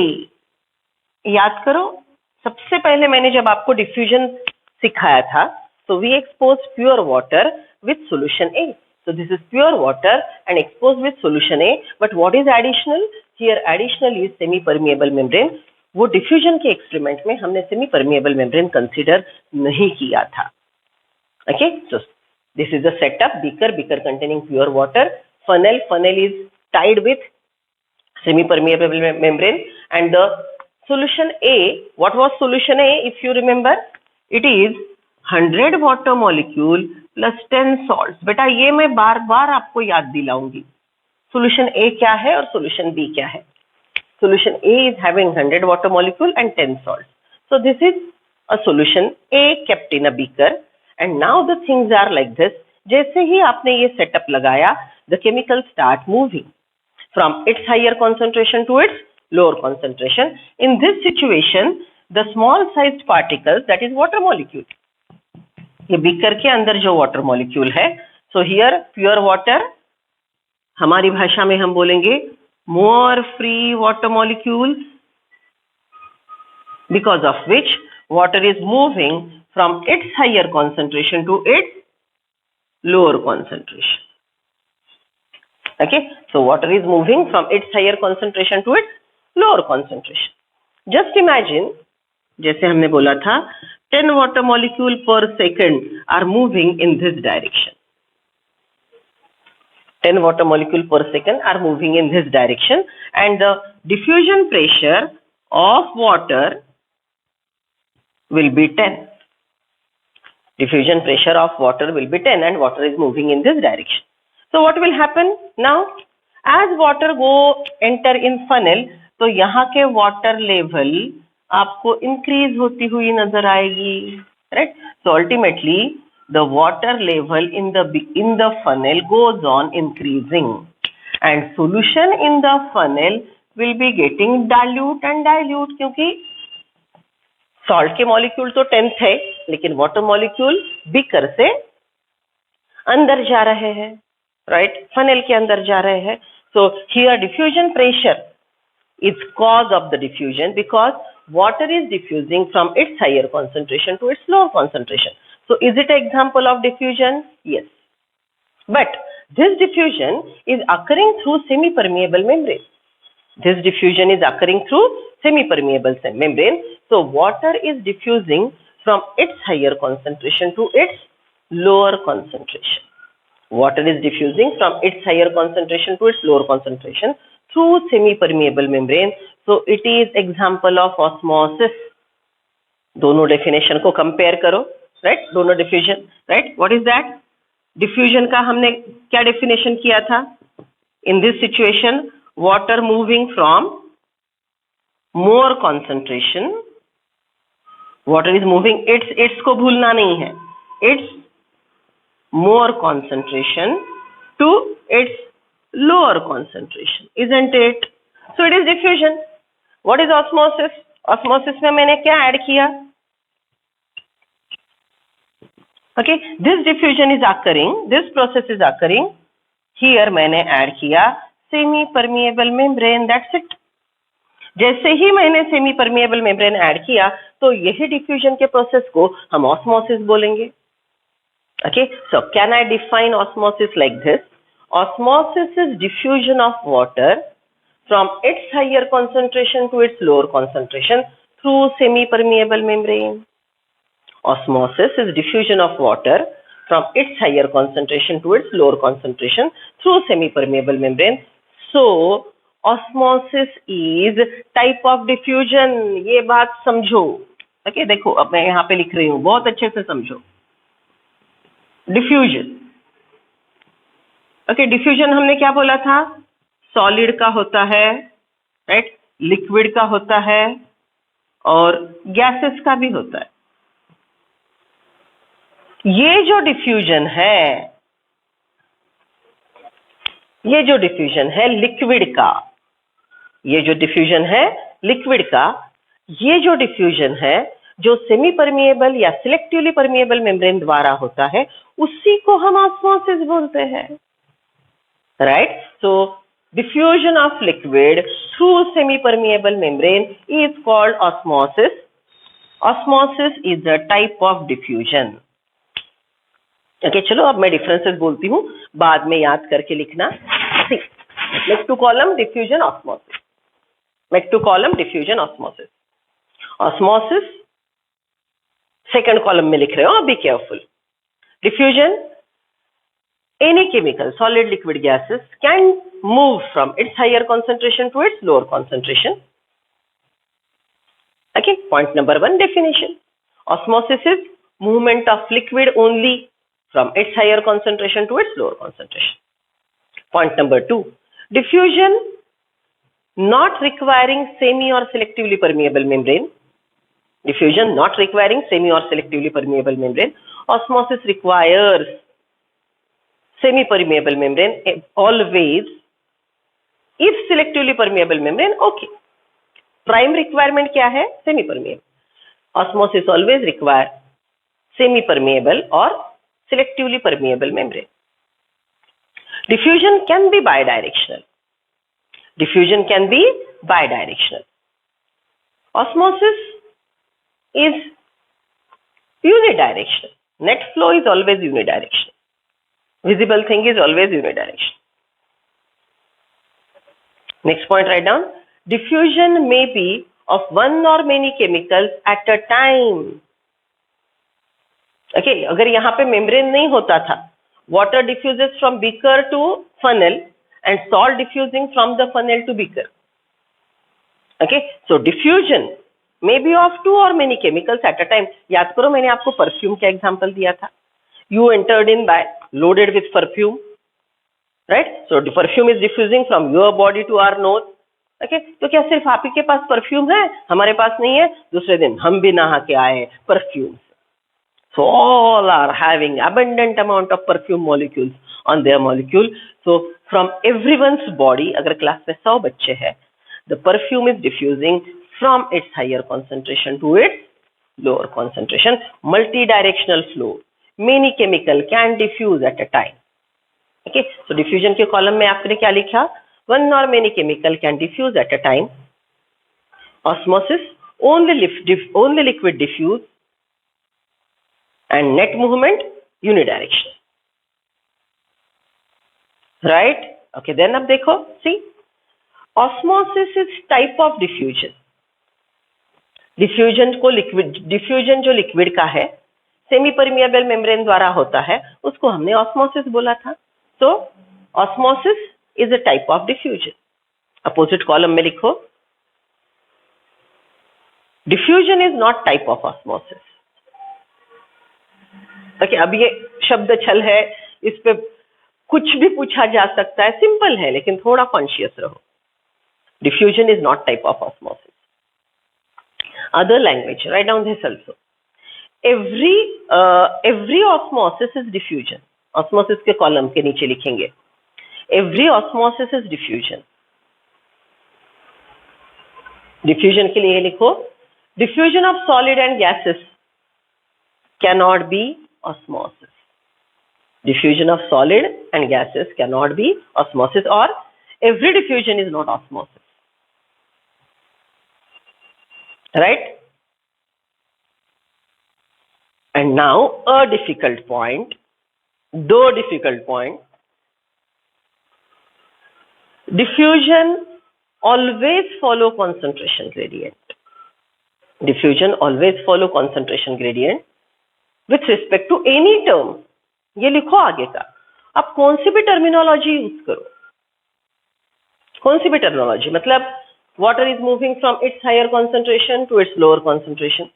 याद करो, सबसे पहले मैंने जब आपको डिफ्यूजन सिखाया था, so we exposed pure water with solution A. So this is pure water and exposed with solution A. But what is additional? Here additional is semi-permeable membrane. वो डिफ्यूजन के एक्सपेरिमेंट में हमने semi-permeable membrane कंसीडर नहीं किया था. Okay, so this is the setup. Beaker containing pure water. Funnel is tied with semi-permeable membrane, and the solution A. What was solution A? If you remember, it is 100 water molecule plus 10 salts. बेटा ये मैं बार बार आपको याद दिलाऊंगी. Solution A क्या है और solution B क्या है. Solution A is having 100 water molecule and 10 salts. So this is a solution A kept in a beaker, and now the things are like this. जैसे ही आपने ये setup लगाया, the chemicals start moving from its higher concentration to its lower concentration. In this situation, the small sized particles, that is water molecule, ये beaker के अंदर जो water molecule है, so here pure water, हमारी भाषा में हम बोलेंगे more free water molecules, because of which water is moving from its higher concentration to its lower concentration. Okay, so water is moving from its higher concentration to its lower concentration. Just imagine, जैसे हमने बोला था 10 water molecule per second are moving in this direction. 10 water molecule per second are moving in this direction, and the diffusion pressure of water will be 10. Diffusion pressure of water will be 10, and water is moving in this direction. So what will happen now? As water go enter in funnel, तो यहाँ के water level आपको increase होती हुई नजर आएगी. Right? So ultimately the water level in the funnel goes on increasing, and solution in the funnel will be getting dilute and dilute, क्योंकि salt के molecule तो 10 थे, लेकिन water molecule beaker से अंदर जा रहे हैं. Right? Funnel के अंदर जा रहे हैं. So here diffusion pressure is cause of the diffusion, because water is diffusing from its higher concentration to its lower concentration. So is it an example of diffusion? Yes. But This diffusion is occurring through semi-permeable membrane. This diffusion is occurring through semi-permeable membrane. So water is diffusing from its higher concentration to its lower concentration. Water is diffusing from its higher concentration to its lower concentration through semi-permeable membrane. So it is example of osmosis. दोनों definition को compare करो, right? दोनों diffusion, right? What is that? Diffusion का हमने क्या definition किया था? In this situation, water moving from more concentration, water is moving, its को भूलना नहीं है, its more concentration to its lower concentration, isn't it? So it is diffusion. What is osmosis? Osmosis में मैंने क्या add किया? Okay, this diffusion is occurring, this process is occurring. Here मैंने add किया semi permeable membrane, that's it. जैसे ही मैंने semi permeable membrane add किया तो यही diffusion के process को हम osmosis बोलेंगे. Okay, so can I define osmosis like this? Osmosis is diffusion of water from its higher concentration to its lower concentration through semi-permeable membrane. Osmosis is diffusion of water from its higher concentration to its lower concentration through semi-permeable membrane. So, osmosis is type of diffusion. ये बात समझो. Okay, देखो अब मैं यहाँ पे लिख रही हूँ, बहुत अच्छे से समझो. Diffusion. Okay, diffusion हमने क्या बोला था? सॉलिड का होता है, राइट? लिक्विड का होता है और गैसेस का भी होता है. ये जो डिफ्यूजन है, ये जो डिफ्यूजन है लिक्विड का, ये जो डिफ्यूजन है लिक्विड का, ये जो डिफ्यूजन है जो सेमी परमिएबल या सिलेक्टिवली परमिएबल मेम्ब्रेन द्वारा होता है, उसी को हम ऑस्मोसिस बोलते हैं, right? So diffusion of liquid through semi-permeable membrane is called osmosis. Osmosis is a type of diffusion. Okay, चलो अब मैं differences बोलती हूँ, बाद में याद करके लिखना. Next to column diffusion osmosis. Next to column diffusion osmosis. Osmosis second column में लिख रहे हो, be careful. Diffusion, any chemical, solid, liquid, gases can move from its higher concentration to its lower concentration. Okay, point number one, definition. Osmosis is movement of liquid only from its higher concentration to its lower concentration. Point number two, diffusion not requiring semi or selectively permeable membrane. Diffusion not requiring semi or selectively permeable membrane. Osmosis requires semi-permeable membrane always. If selectively permeable membrane, okay. Prime requirement क्या है? Semi-permeable. Osmosis always require semi-permeable or selectively permeable membrane. Diffusion can be bidirectional. Diffusion can be bidirectional. Osmosis is unidirectional. Net flow is always unidirectional. Visible thing is always unidirectional. Next point, write down. Diffusion may be of one or many chemicals at a time. Okay, अगर यहाँ पे membrane नहीं होता था, water diffuses from beaker to funnel and salt diffusing from the funnel to beaker. Okay, so diffusion may be of two or many chemicals at a time. याद करो मैंने आपको perfume का example दिया था. You entered in by loaded with perfume, right? So the perfume is diffusing from your body to our nose. Okay, तो क्या सिर्फ आप ही के पास परफ्यूम है, हमारे पास नहीं है? दूसरे दिन हम भी नहा के आए perfume. So all are having abundant amount of perfume molecules on their molecule. So from everyone's body, अगर क्लास में 100 बच्चे हैं, the perfume is diffusing from its higher concentration to its lower concentration. Multi-directional flow. Many chemical can diffuse at a time. Okay, so diffusion के column में आपने क्या लिखा? One or many chemical can diffuse at a time. Osmosis, only liquid diffuse, and net movement unidirectional. Right? Okay, then अब देखो, see, osmosis is type of diffusion. Diffusion जो liquid का है, सेमी परमिएबल मेम्ब्रेन द्वारा होता है, उसको हमने ऑस्मोसिस बोला था। तो osmosis is a type of diffusion. Opposite column में लिखो, diffusion is not type of osmosis. Okay, अब ये शब्द छल है, इस पे कुछ भी पूछा जा सकता है, सिंपल है, लेकिन थोड़ा कॉन्शियस रहो। Diffusion is not type of osmosis. Other language, write down this also. every osmosis is diffusion. Osmosis के कॉलम के नीचे लिखेंगे, every osmosis is diffusion. Diffusion के लिए लिखो, diffusion of solid and gases cannot be osmosis. Diffusion of solid and gases cannot be osmosis, or every diffusion is not osmosis. Right? And now a difficult point, the difficult point. Diffusion always follow concentration gradient. Diffusion always follow concentration gradient with respect to any term. ये लिखो आगे का। अब कौन सी भी terminology use करो, कौन सी भी टर्मिनोलॉजी, मतलब water is moving from its higher concentration to its lower concentration,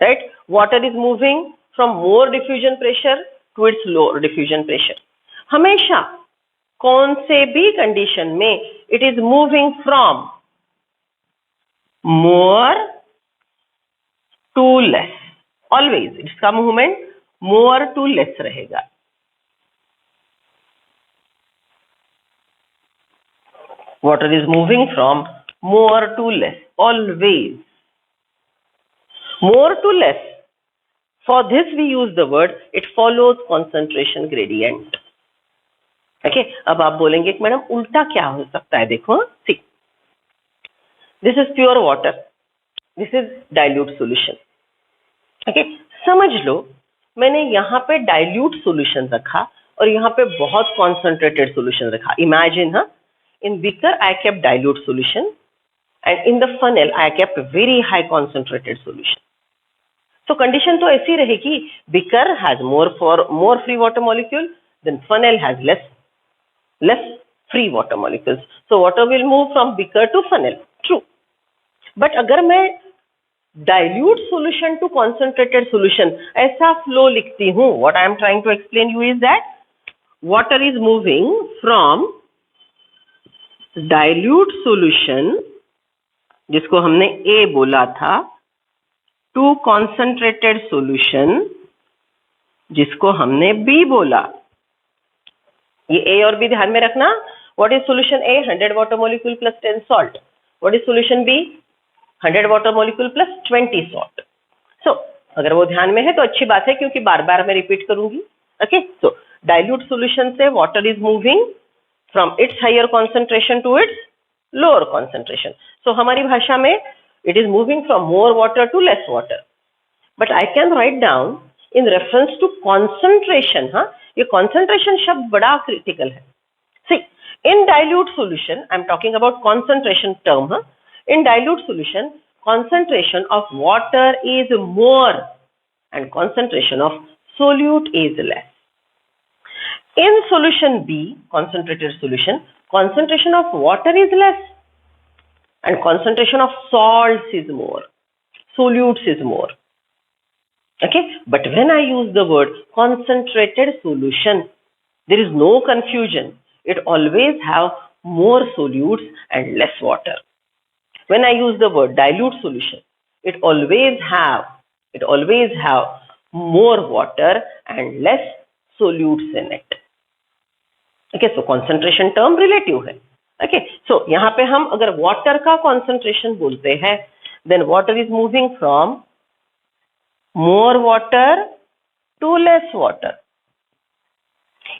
right? Water is moving from more diffusion pressure to its lower diffusion pressure. हमेशा कौन से भी कंडीशन में it is moving from more to less, always इसका movement more to less रहेगा। Water is moving from more to less, always more to less. For this we use the word it follows concentration gradient. Okay, अब आप बोलेंगे कि madam उल्टा क्या हो सकता है? देखो, see, this is pure water, this is dilute solution. Okay, समझ लो मैंने यहाँ पे डाइल्यूट सॉल्यूशन रखा और यहाँ पे बहुत कॉन्सेंट्रेटेड सॉल्यूशन रखा। इमेजिन, हाँ, in beaker I kept dilute solution and in the funnel I kept very high concentrated solution. तो कंडीशन तो ऐसी रहेगी, beaker has more free water molecule, then funnel has less free water molecules, so water will move from beaker to funnel, true. But अगर मैं dilute solution to concentrated solution ऐसा flow लिखती हूँ, what I am trying to explain you is that water is moving from dilute solution, जिसको हमने A बोला था, to concentrated solution, जिसको हमने B बोला। ये A और B ध्यान में रखना। What is solution A? 100 water molecule plus 10 salt. What is solution B? 100 water molecule plus 20 salt. So अगर वो ध्यान में है तो अच्छी बात है, क्योंकि बार बार मैं रिपीट करूंगी। ओके, सो डाइल्यूट सोल्यूशन से water is moving from its higher concentration to its lower concentration. So हमारी भाषा में it is moving from more water to less water, but I can write down in reference to concentration. हाँ, ये concentration शब्द बड़ा critical है। See, in dilute solution, I am talking about concentration term. हाँ, in dilute solution concentration of water is more and concentration of solute is less. In solution B, concentrated solution, concentration of water is less and concentration of salts is more, solutes is more. Okay, but when I use the word concentrated solution, there is no confusion. It always have more solutes and less water. When I use the word dilute solution, it always have more water and less solutes in it. Okay, so concentration term relative है. Okay, so यहाँ पे हम अगर water का concentration बोलते हैं, then water is moving from more water to less water.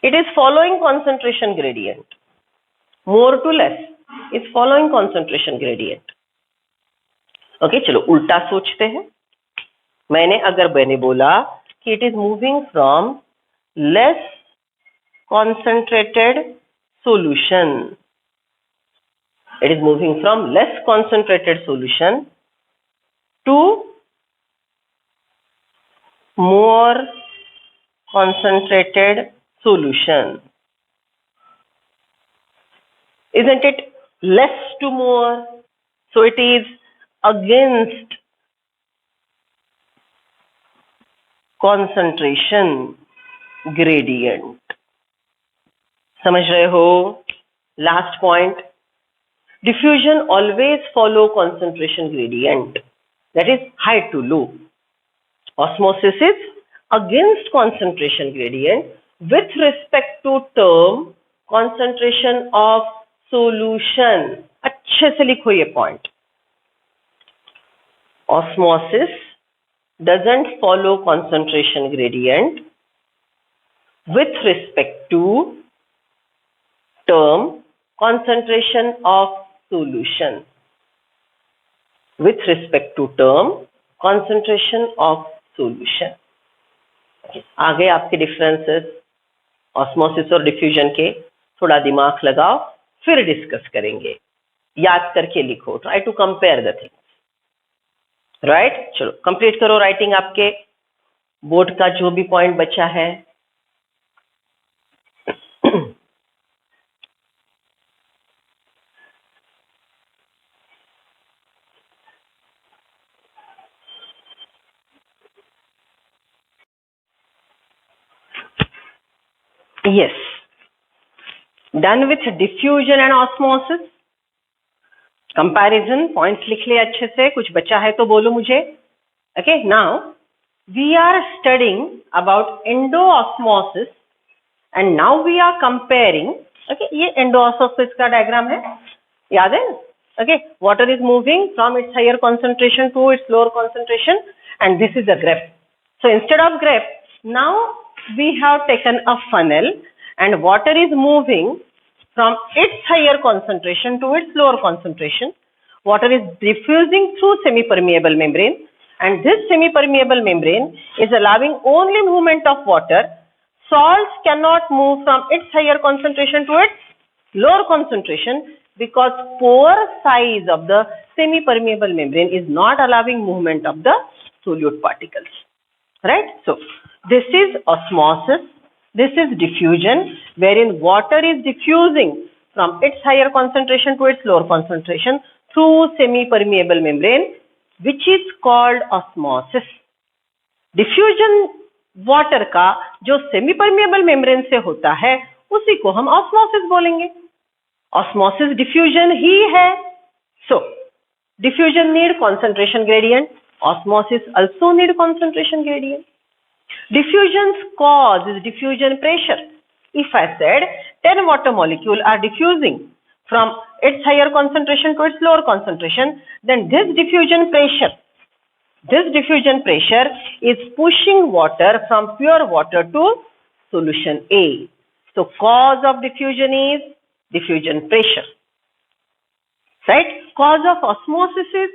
It is following concentration gradient. More to less is following concentration gradient. Okay, चलो उल्टा सोचते हैं। मैंने बोला कि it is moving from less concentrated solution. It is moving from less concentrated solution to more concentrated solution. Isn't it less to more? So it is against concentration gradient. समझ रहे हो? Last point. Diffusion always follow concentration gradient. That is high to low. Osmosis is against concentration gradient with respect to term concentration of solution. अच्छे से लिखो ये point. Osmosis doesn't follow concentration gradient with respect to term concentration of solution. With respect to term concentration of solution. आ गए आपके differences osmosis और diffusion के. थोड़ा दिमाग लगाओ, फिर डिस्कस करेंगे. याद करके लिखो. Try to compare the things. Right, चलो कंप्लीट करो राइटिंग. आपके बोर्ड का जो भी पॉइंट बचा है. Yes, done with diffusion and osmosis. Comparison points लिख ले अच्छे से. कुछ बचा है तो बोलो मुझे. Okay, now we are studying about endo-osmosis and now we are comparing. Okay, ये endo-osmosis का डायग्राम है, याद है? Okay, water is moving from its higher concentration to its lower concentration and this is a graph. So instead of graph, now we have taken a funnel and water is moving from its higher concentration to its lower concentration. Water is diffusing through semi-permeable membrane and this semi-permeable membrane is allowing only movement of water. Salts cannot move from its higher concentration to its lower concentration because pore size of the semi-permeable membrane is not allowing movement of the solute particles. Right? So this is osmosis, this is diffusion, wherein water is diffusing from its higher concentration to its lower concentration through semi-permeable membrane, which is called osmosis. Diffusion water का जो semi-permeable membrane से होता है, उसी को हम osmosis बोलेंगे. Osmosis diffusion ही है. So, diffusion need concentration gradient. Osmosis also need concentration gradient. Diffusion's cause is diffusion pressure. If I said 10 water molecules are diffusing from its higher concentration to its lower concentration, then this diffusion pressure is pushing water from pure water to solution A. So cause of diffusion is diffusion pressure. Right? Cause of osmosis is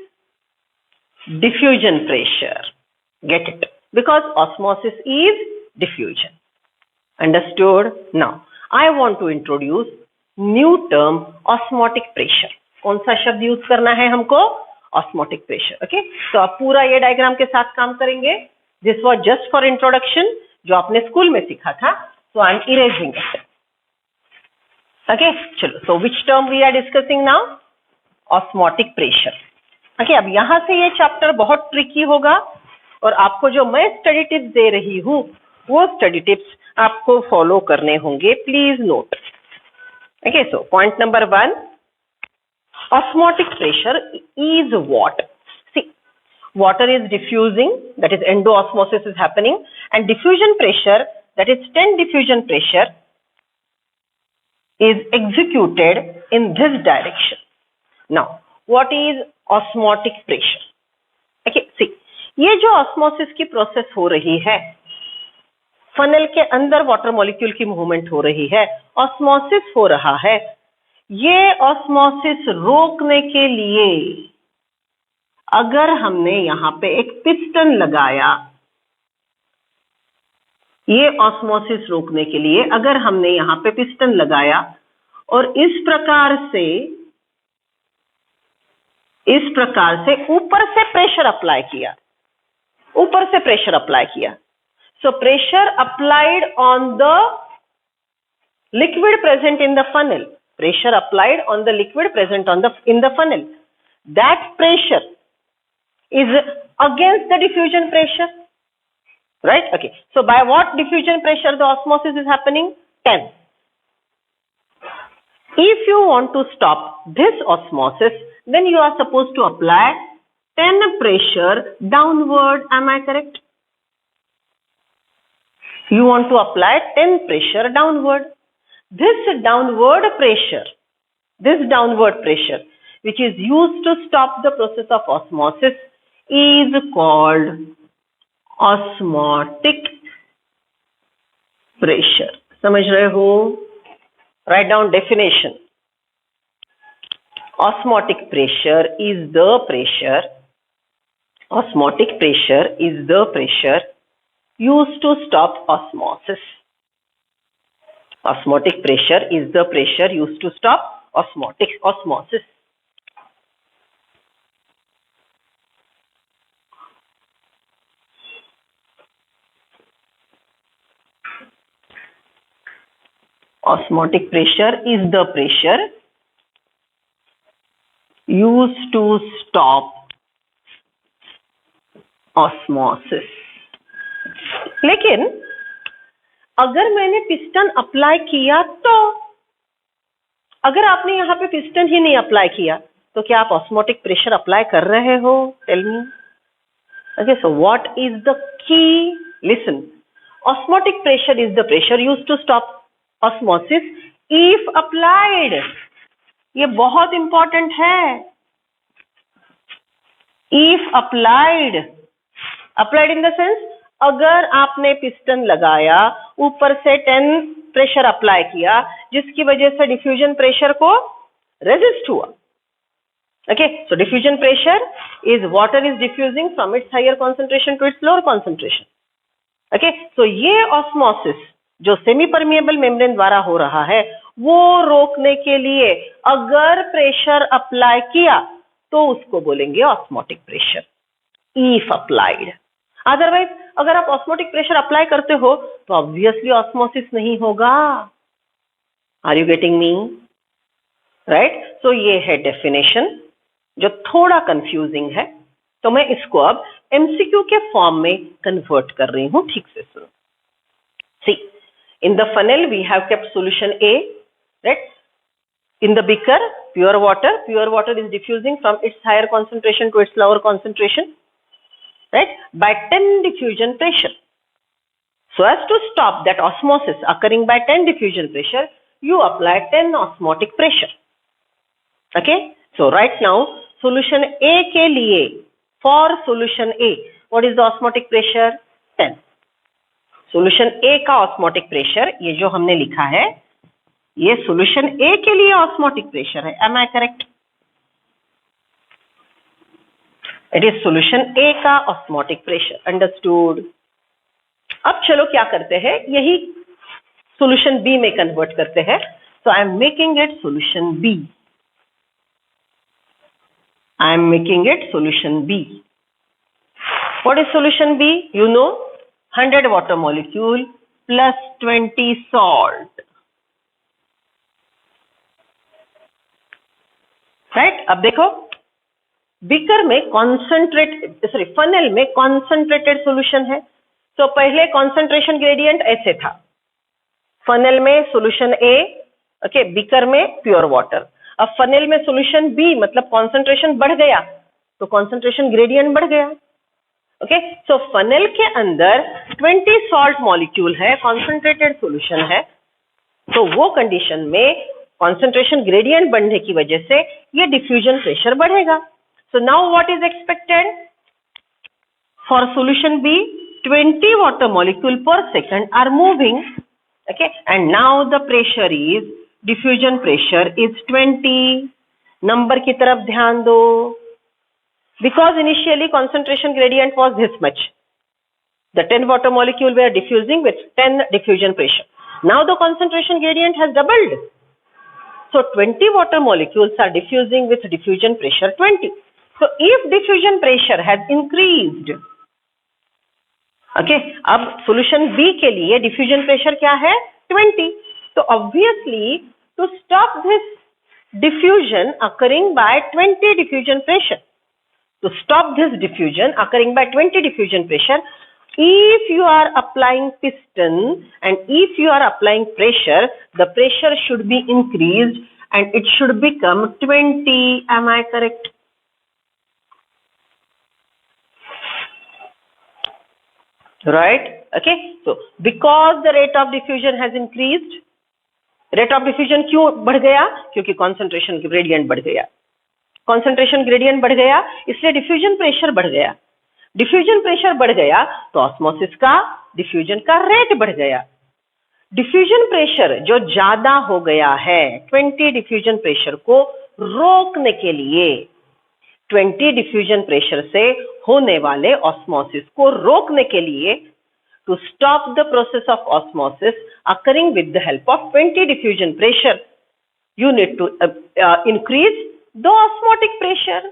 diffusion pressure. Get it? Because osmosis is diffusion. Understood? Now, I want to introduce new term osmotic pressure. कौन सा शब्द use करना है हमको? Osmotic pressure. Okay? तो आप पूरा ये डायग्राम के साथ काम करेंगे. This was just for introduction, जो आपने स्कूल में सीखा था. So I am erasing it. Okay? चलो. So which term we are discussing now? Osmotic pressure. Okay? अब यहाँ से ये चैप्टर बहुत ट्रिकी होगा और आपको जो मैं स्टडी टिप्स दे रही हूँ वो स्टडी टिप्स आपको फॉलो करने होंगे. Please note. Okay, so point number 1, osmotic pressure is what? See, water is diffusing, that is endo-osmosis is happening, and diffusion pressure, that is 10 diffusion pressure, is executed in this direction. Now, what is osmotic pressure? Okay, see, ये जो osmosis की process हो रही है, funnel के अंदर water molecule की movement हो रही है, ऑस्मोसिस हो रहा है. ये ऑस्मोसिस रोकने के लिए अगर हमने यहाँ पे एक पिस्टन लगाया, ये ऑस्मोसिस रोकने के लिए अगर हमने यहाँ पे पिस्टन लगाया और इस प्रकार से ऊपर से प्रेशर अप्लाई किया, so pressure applied on the liquid present in the funnel, in the funnel, that pressure is against the diffusion pressure, right? Okay, so by what diffusion pressure the osmosis is happening? 10. If you want to stop this osmosis, then you are supposed to apply 10 pressure downward. Am I correct? You want to apply 10 pressure downward. This downward pressure which is used to stop the process of osmosis is called osmotic pressure. समझ रहे हो? Write down definition. Osmotic pressure is the pressure used to stop osmosis. Osmotic pressure is the pressure used to stop osmosis. Osmotic pressure is the pressure used to stop osmosis. लेकिन अगर मैंने piston apply किया तो, अगर आपने यहाँ पे piston ही नहीं अप्लाई किया तो क्या आप ऑस्मोटिक प्रेशर अप्लाई कर रहे हो? Tell me. Okay, so what is the key? Listen, osmotic pressure is the pressure used to stop osmosis if applied. ये बहुत इंपॉर्टेंट है. If applied in the sense, अगर आपने पिस्टन लगाया, ऊपर से 10 प्रेशर अप्लाई किया, जिसकी वजह से डिफ्यूजन प्रेशर को रेजिस्ट हुआ. Okay, so diffusion pressure is water is diffusing from its higher concentration to its lower concentration. Okay, so ये ऑस्मोसिस जो सेमी परमिएबल मेम्ब्रेन द्वारा हो रहा है, वो रोकने के लिए अगर प्रेशर अप्लाई किया तो उसको बोलेंगे osmotic pressure, if applied. Otherwise अगर आप ऑस्मोटिक प्रेशर अप्लाई करते हो तो ऑब्वियसली ऑस्मोसिस नहीं होगा. Are you getting me? Right. So ये है डेफिनेशन जो थोड़ा कंफ्यूजिंग है, तो मैं इसको अब एमसीक्यू के फॉर्म में कन्वर्ट कर रही हूं. ठीक से सुनो. See, in the funnel we have kept solution A, right. In the beaker, pure water is diffusing from its higher concentration to its lower concentration, right, by 10 diffusion pressure. So as to stop that osmosis occurring by 10 diffusion pressure, you apply 10 osmotic pressure. Okay, so right now solution A के लिए, for solution A, what is the osmotic pressure? 10. Solution A का osmotic pressure, ये जो हमने लिखा है, ये solution A के लिए ऑस्मोटिक प्रेशर है. Am I correct? It is solution A का ऑस्मोटिक प्रेशर. अंडरस्टूड? अब चलो क्या करते हैं, यही सॉल्यूशन बी में कन्वर्ट करते हैं. So I am making it solution B. What is solution B? You know, 100 water molecule plus 20 salt. Right. अब देखो, बीकर में फनल में कॉन्सेंट्रेटेड सॉल्यूशन है. तो पहले कॉन्सेंट्रेशन ग्रेडियंट ऐसे था, फनल में सॉल्यूशन ए, ओके, बीकर में प्योर वाटर. अब फनल में सॉल्यूशन बी, मतलब कॉन्सेंट्रेशन बढ़ गया तो कॉन्सेंट्रेशन ग्रेडियंट बढ़ गया. ओके, सो फनल के अंदर 20 सॉल्ट मॉलिक्यूल है, कॉन्सेंट्रेटेड सॉल्यूशन है. तो वो कंडीशन में कॉन्सेंट्रेशन ग्रेडियंट बढ़ने की वजह से ये डिफ्यूजन प्रेशर बढ़ेगा. So now what is expected for solution B? 20 water molecule per second are moving. Okay, and now the pressure is, diffusion pressure is 20. Number की तरफ ध्यान दो, because initially concentration gradient was this much. The 10 water molecule were diffusing with 10 diffusion pressure. Now the concentration gradient has doubled. So 20 water molecules are diffusing with diffusion pressure 20. So if diffusion pressure has increased, okay, अब solution B के लिए diffusion pressure क्या है 20. So obviously to stop this diffusion occurring by 20 diffusion pressure, to stop this diffusion occurring by 20 diffusion pressure, if you are applying piston and if you are applying pressure, the pressure should be increased and it should become 20. Am I correct? Right? Okay. So because the rate of diffusion has increased, rate of diffusion क्यों बढ़ गया? क्योंकि concentration gradient बढ़ गया. Concentration gradient बढ़ गया, इसलिए diffusion pressure बढ़ गया. डिफ्यूजन प्रेशर बढ़ गया तो ऑस्मोसिस का डिफ्यूजन का रेट बढ़ गया. डिफ्यूजन प्रेशर जो ज्यादा हो गया है 20 डिफ्यूजन प्रेशर को रोकने के लिए, 20 डिफ्यूजन प्रेशर से होने वाले ऑस्मोसिस को रोकने के लिए, to stop the process of osmosis occurring with the help of 20 diffusion pressure, you need to increase the osmotic pressure.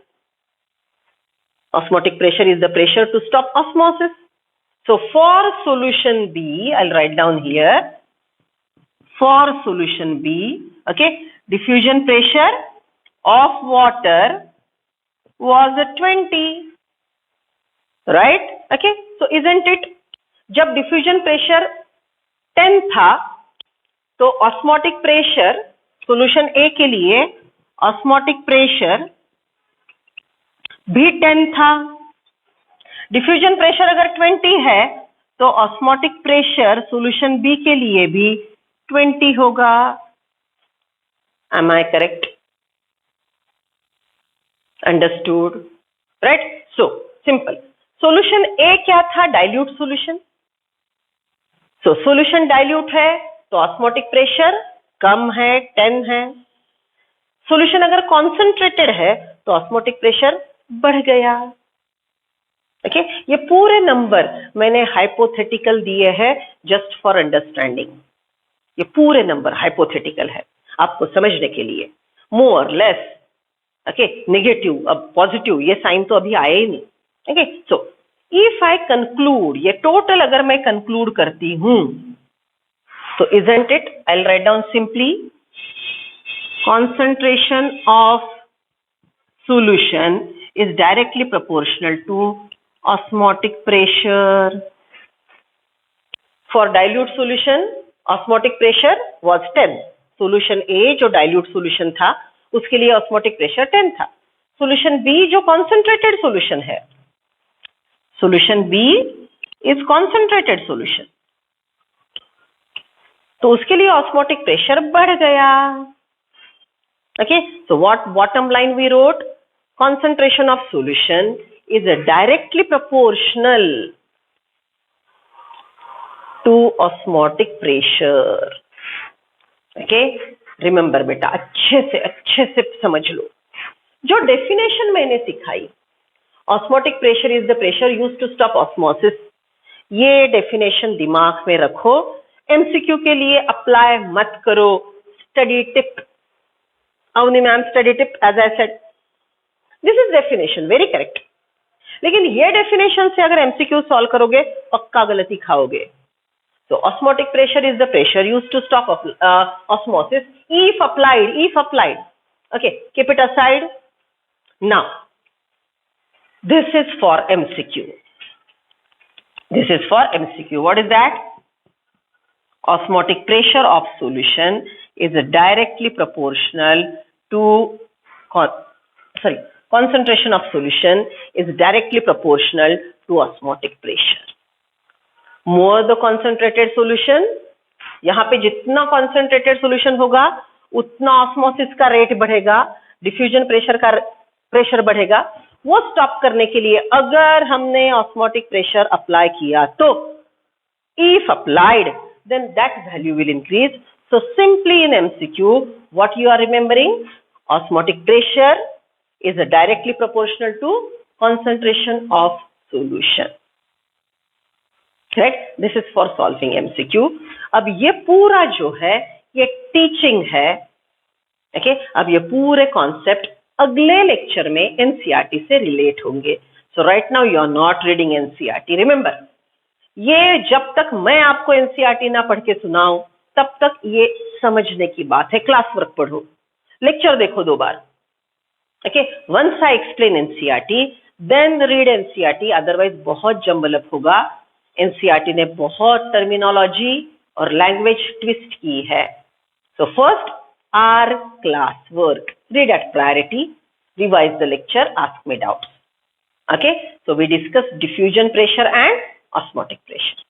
Osmotic pressure is the pressure to stop osmosis. So for solution B, I'll write down here, for solution B, okay, diffusion pressure of water was 20, right? Okay, so isn't it, जब diffusion pressure 10 था तो osmotic pressure solution A के लिए osmotic pressure भी 10 था. Diffusion pressure अगर 20 है तो ऑस्मोटिक प्रेशर सॉल्यूशन बी के लिए भी 20 होगा. Am I correct? Understood? Right? So simple. Solution A क्या था? Dilute solution. So solution dilute है तो ऑस्मोटिक प्रेशर कम है, 10 है. सॉल्यूशन अगर कॉन्सेंट्रेटेड है तो ऑस्मोटिक प्रेशर बढ़ गया. ओके, ये पूरे नंबर मैंने हाइपोथेटिकल दिए हैं जस्ट फॉर अंडरस्टैंडिंग. ये पूरे नंबर हाइपोथेटिकल है आपको समझने के लिए, मोर लेस. ओके, नेगेटिव अब पॉजिटिव ये साइन तो अभी आए ही नहीं. Okay, so if I conclude, ये टोटल अगर मैं कंक्लूड करती हूं तो isn't it, I will write down simply, concentration of solution is directly proportional to osmotic pressure. For dilute solution, osmotic pressure was 10. Solution A जो dilute solution था उसके लिए osmotic pressure 10 था. Solution B जो concentrated solution है, solution B is concentrated solution, तो उसके लिए osmotic pressure बढ़ गया. Okay, so what bottom line we wrote? Concentration of solution is directly proportional to osmotic pressure. Okay, remember बेटा, अच्छे से समझ लो. जो definition मैंने सिखाई, osmotic pressure is the pressure used to stop osmosis, ये definition दिमाग में रखो. MCQ के लिए apply मत करो. Study tip, Avni ma'am, study tip, as I said, this is definition, very correct. लेकिन ये definition से अगर MCQ solve करोगे पक्का गलती खाओगे. So osmotic pressure is the pressure used to stop osmosis if applied. Okay, keep it aside. Now, this is for MCQ. This is for MCQ. What is that? Osmotic pressure of solution is directly proportional to concentration of solution is directly proportional to osmotic pressure. More the concentrated solution, यहाँ पे जितना concentrated solution होगा उतना osmosis का rate बढ़ेगा, diffusion pressure का pressure बढ़ेगा. वो stop करने के लिए अगर हमने osmotic pressure apply किया तो if applied then that value will increase. So simply in MCQ, what you are remembering? Osmotic pressure is directly proportional to concentration of solution. Correct, this is for solving MCQ. अब ये पूरा जो है ये teaching है, okay अब ये पूरे कॉन्सेप्ट अगले लेक्चर में एनसीईआरटी से रिलेट होंगे। So right now you are not reading NCERT, remember ये जब तक मैं आपको एनसीईआरटी ना पढ़ के सुनाऊं तब तक ये समझने की बात है। क्लास वर्क पढ़ो, लेक्चर देखो 2 बार, okay once I explain NCERT then read NCERT, otherwise बहुत जंबल अप होगा। एनसीईआरटी ने बहुत टर्मिनोलॉजी और लैंग्वेज ट्विस्ट की है। So first our class work, read at priority, revise the lecture, ask me doubts. Okay, so we discussed diffusion pressure and osmotic pressure.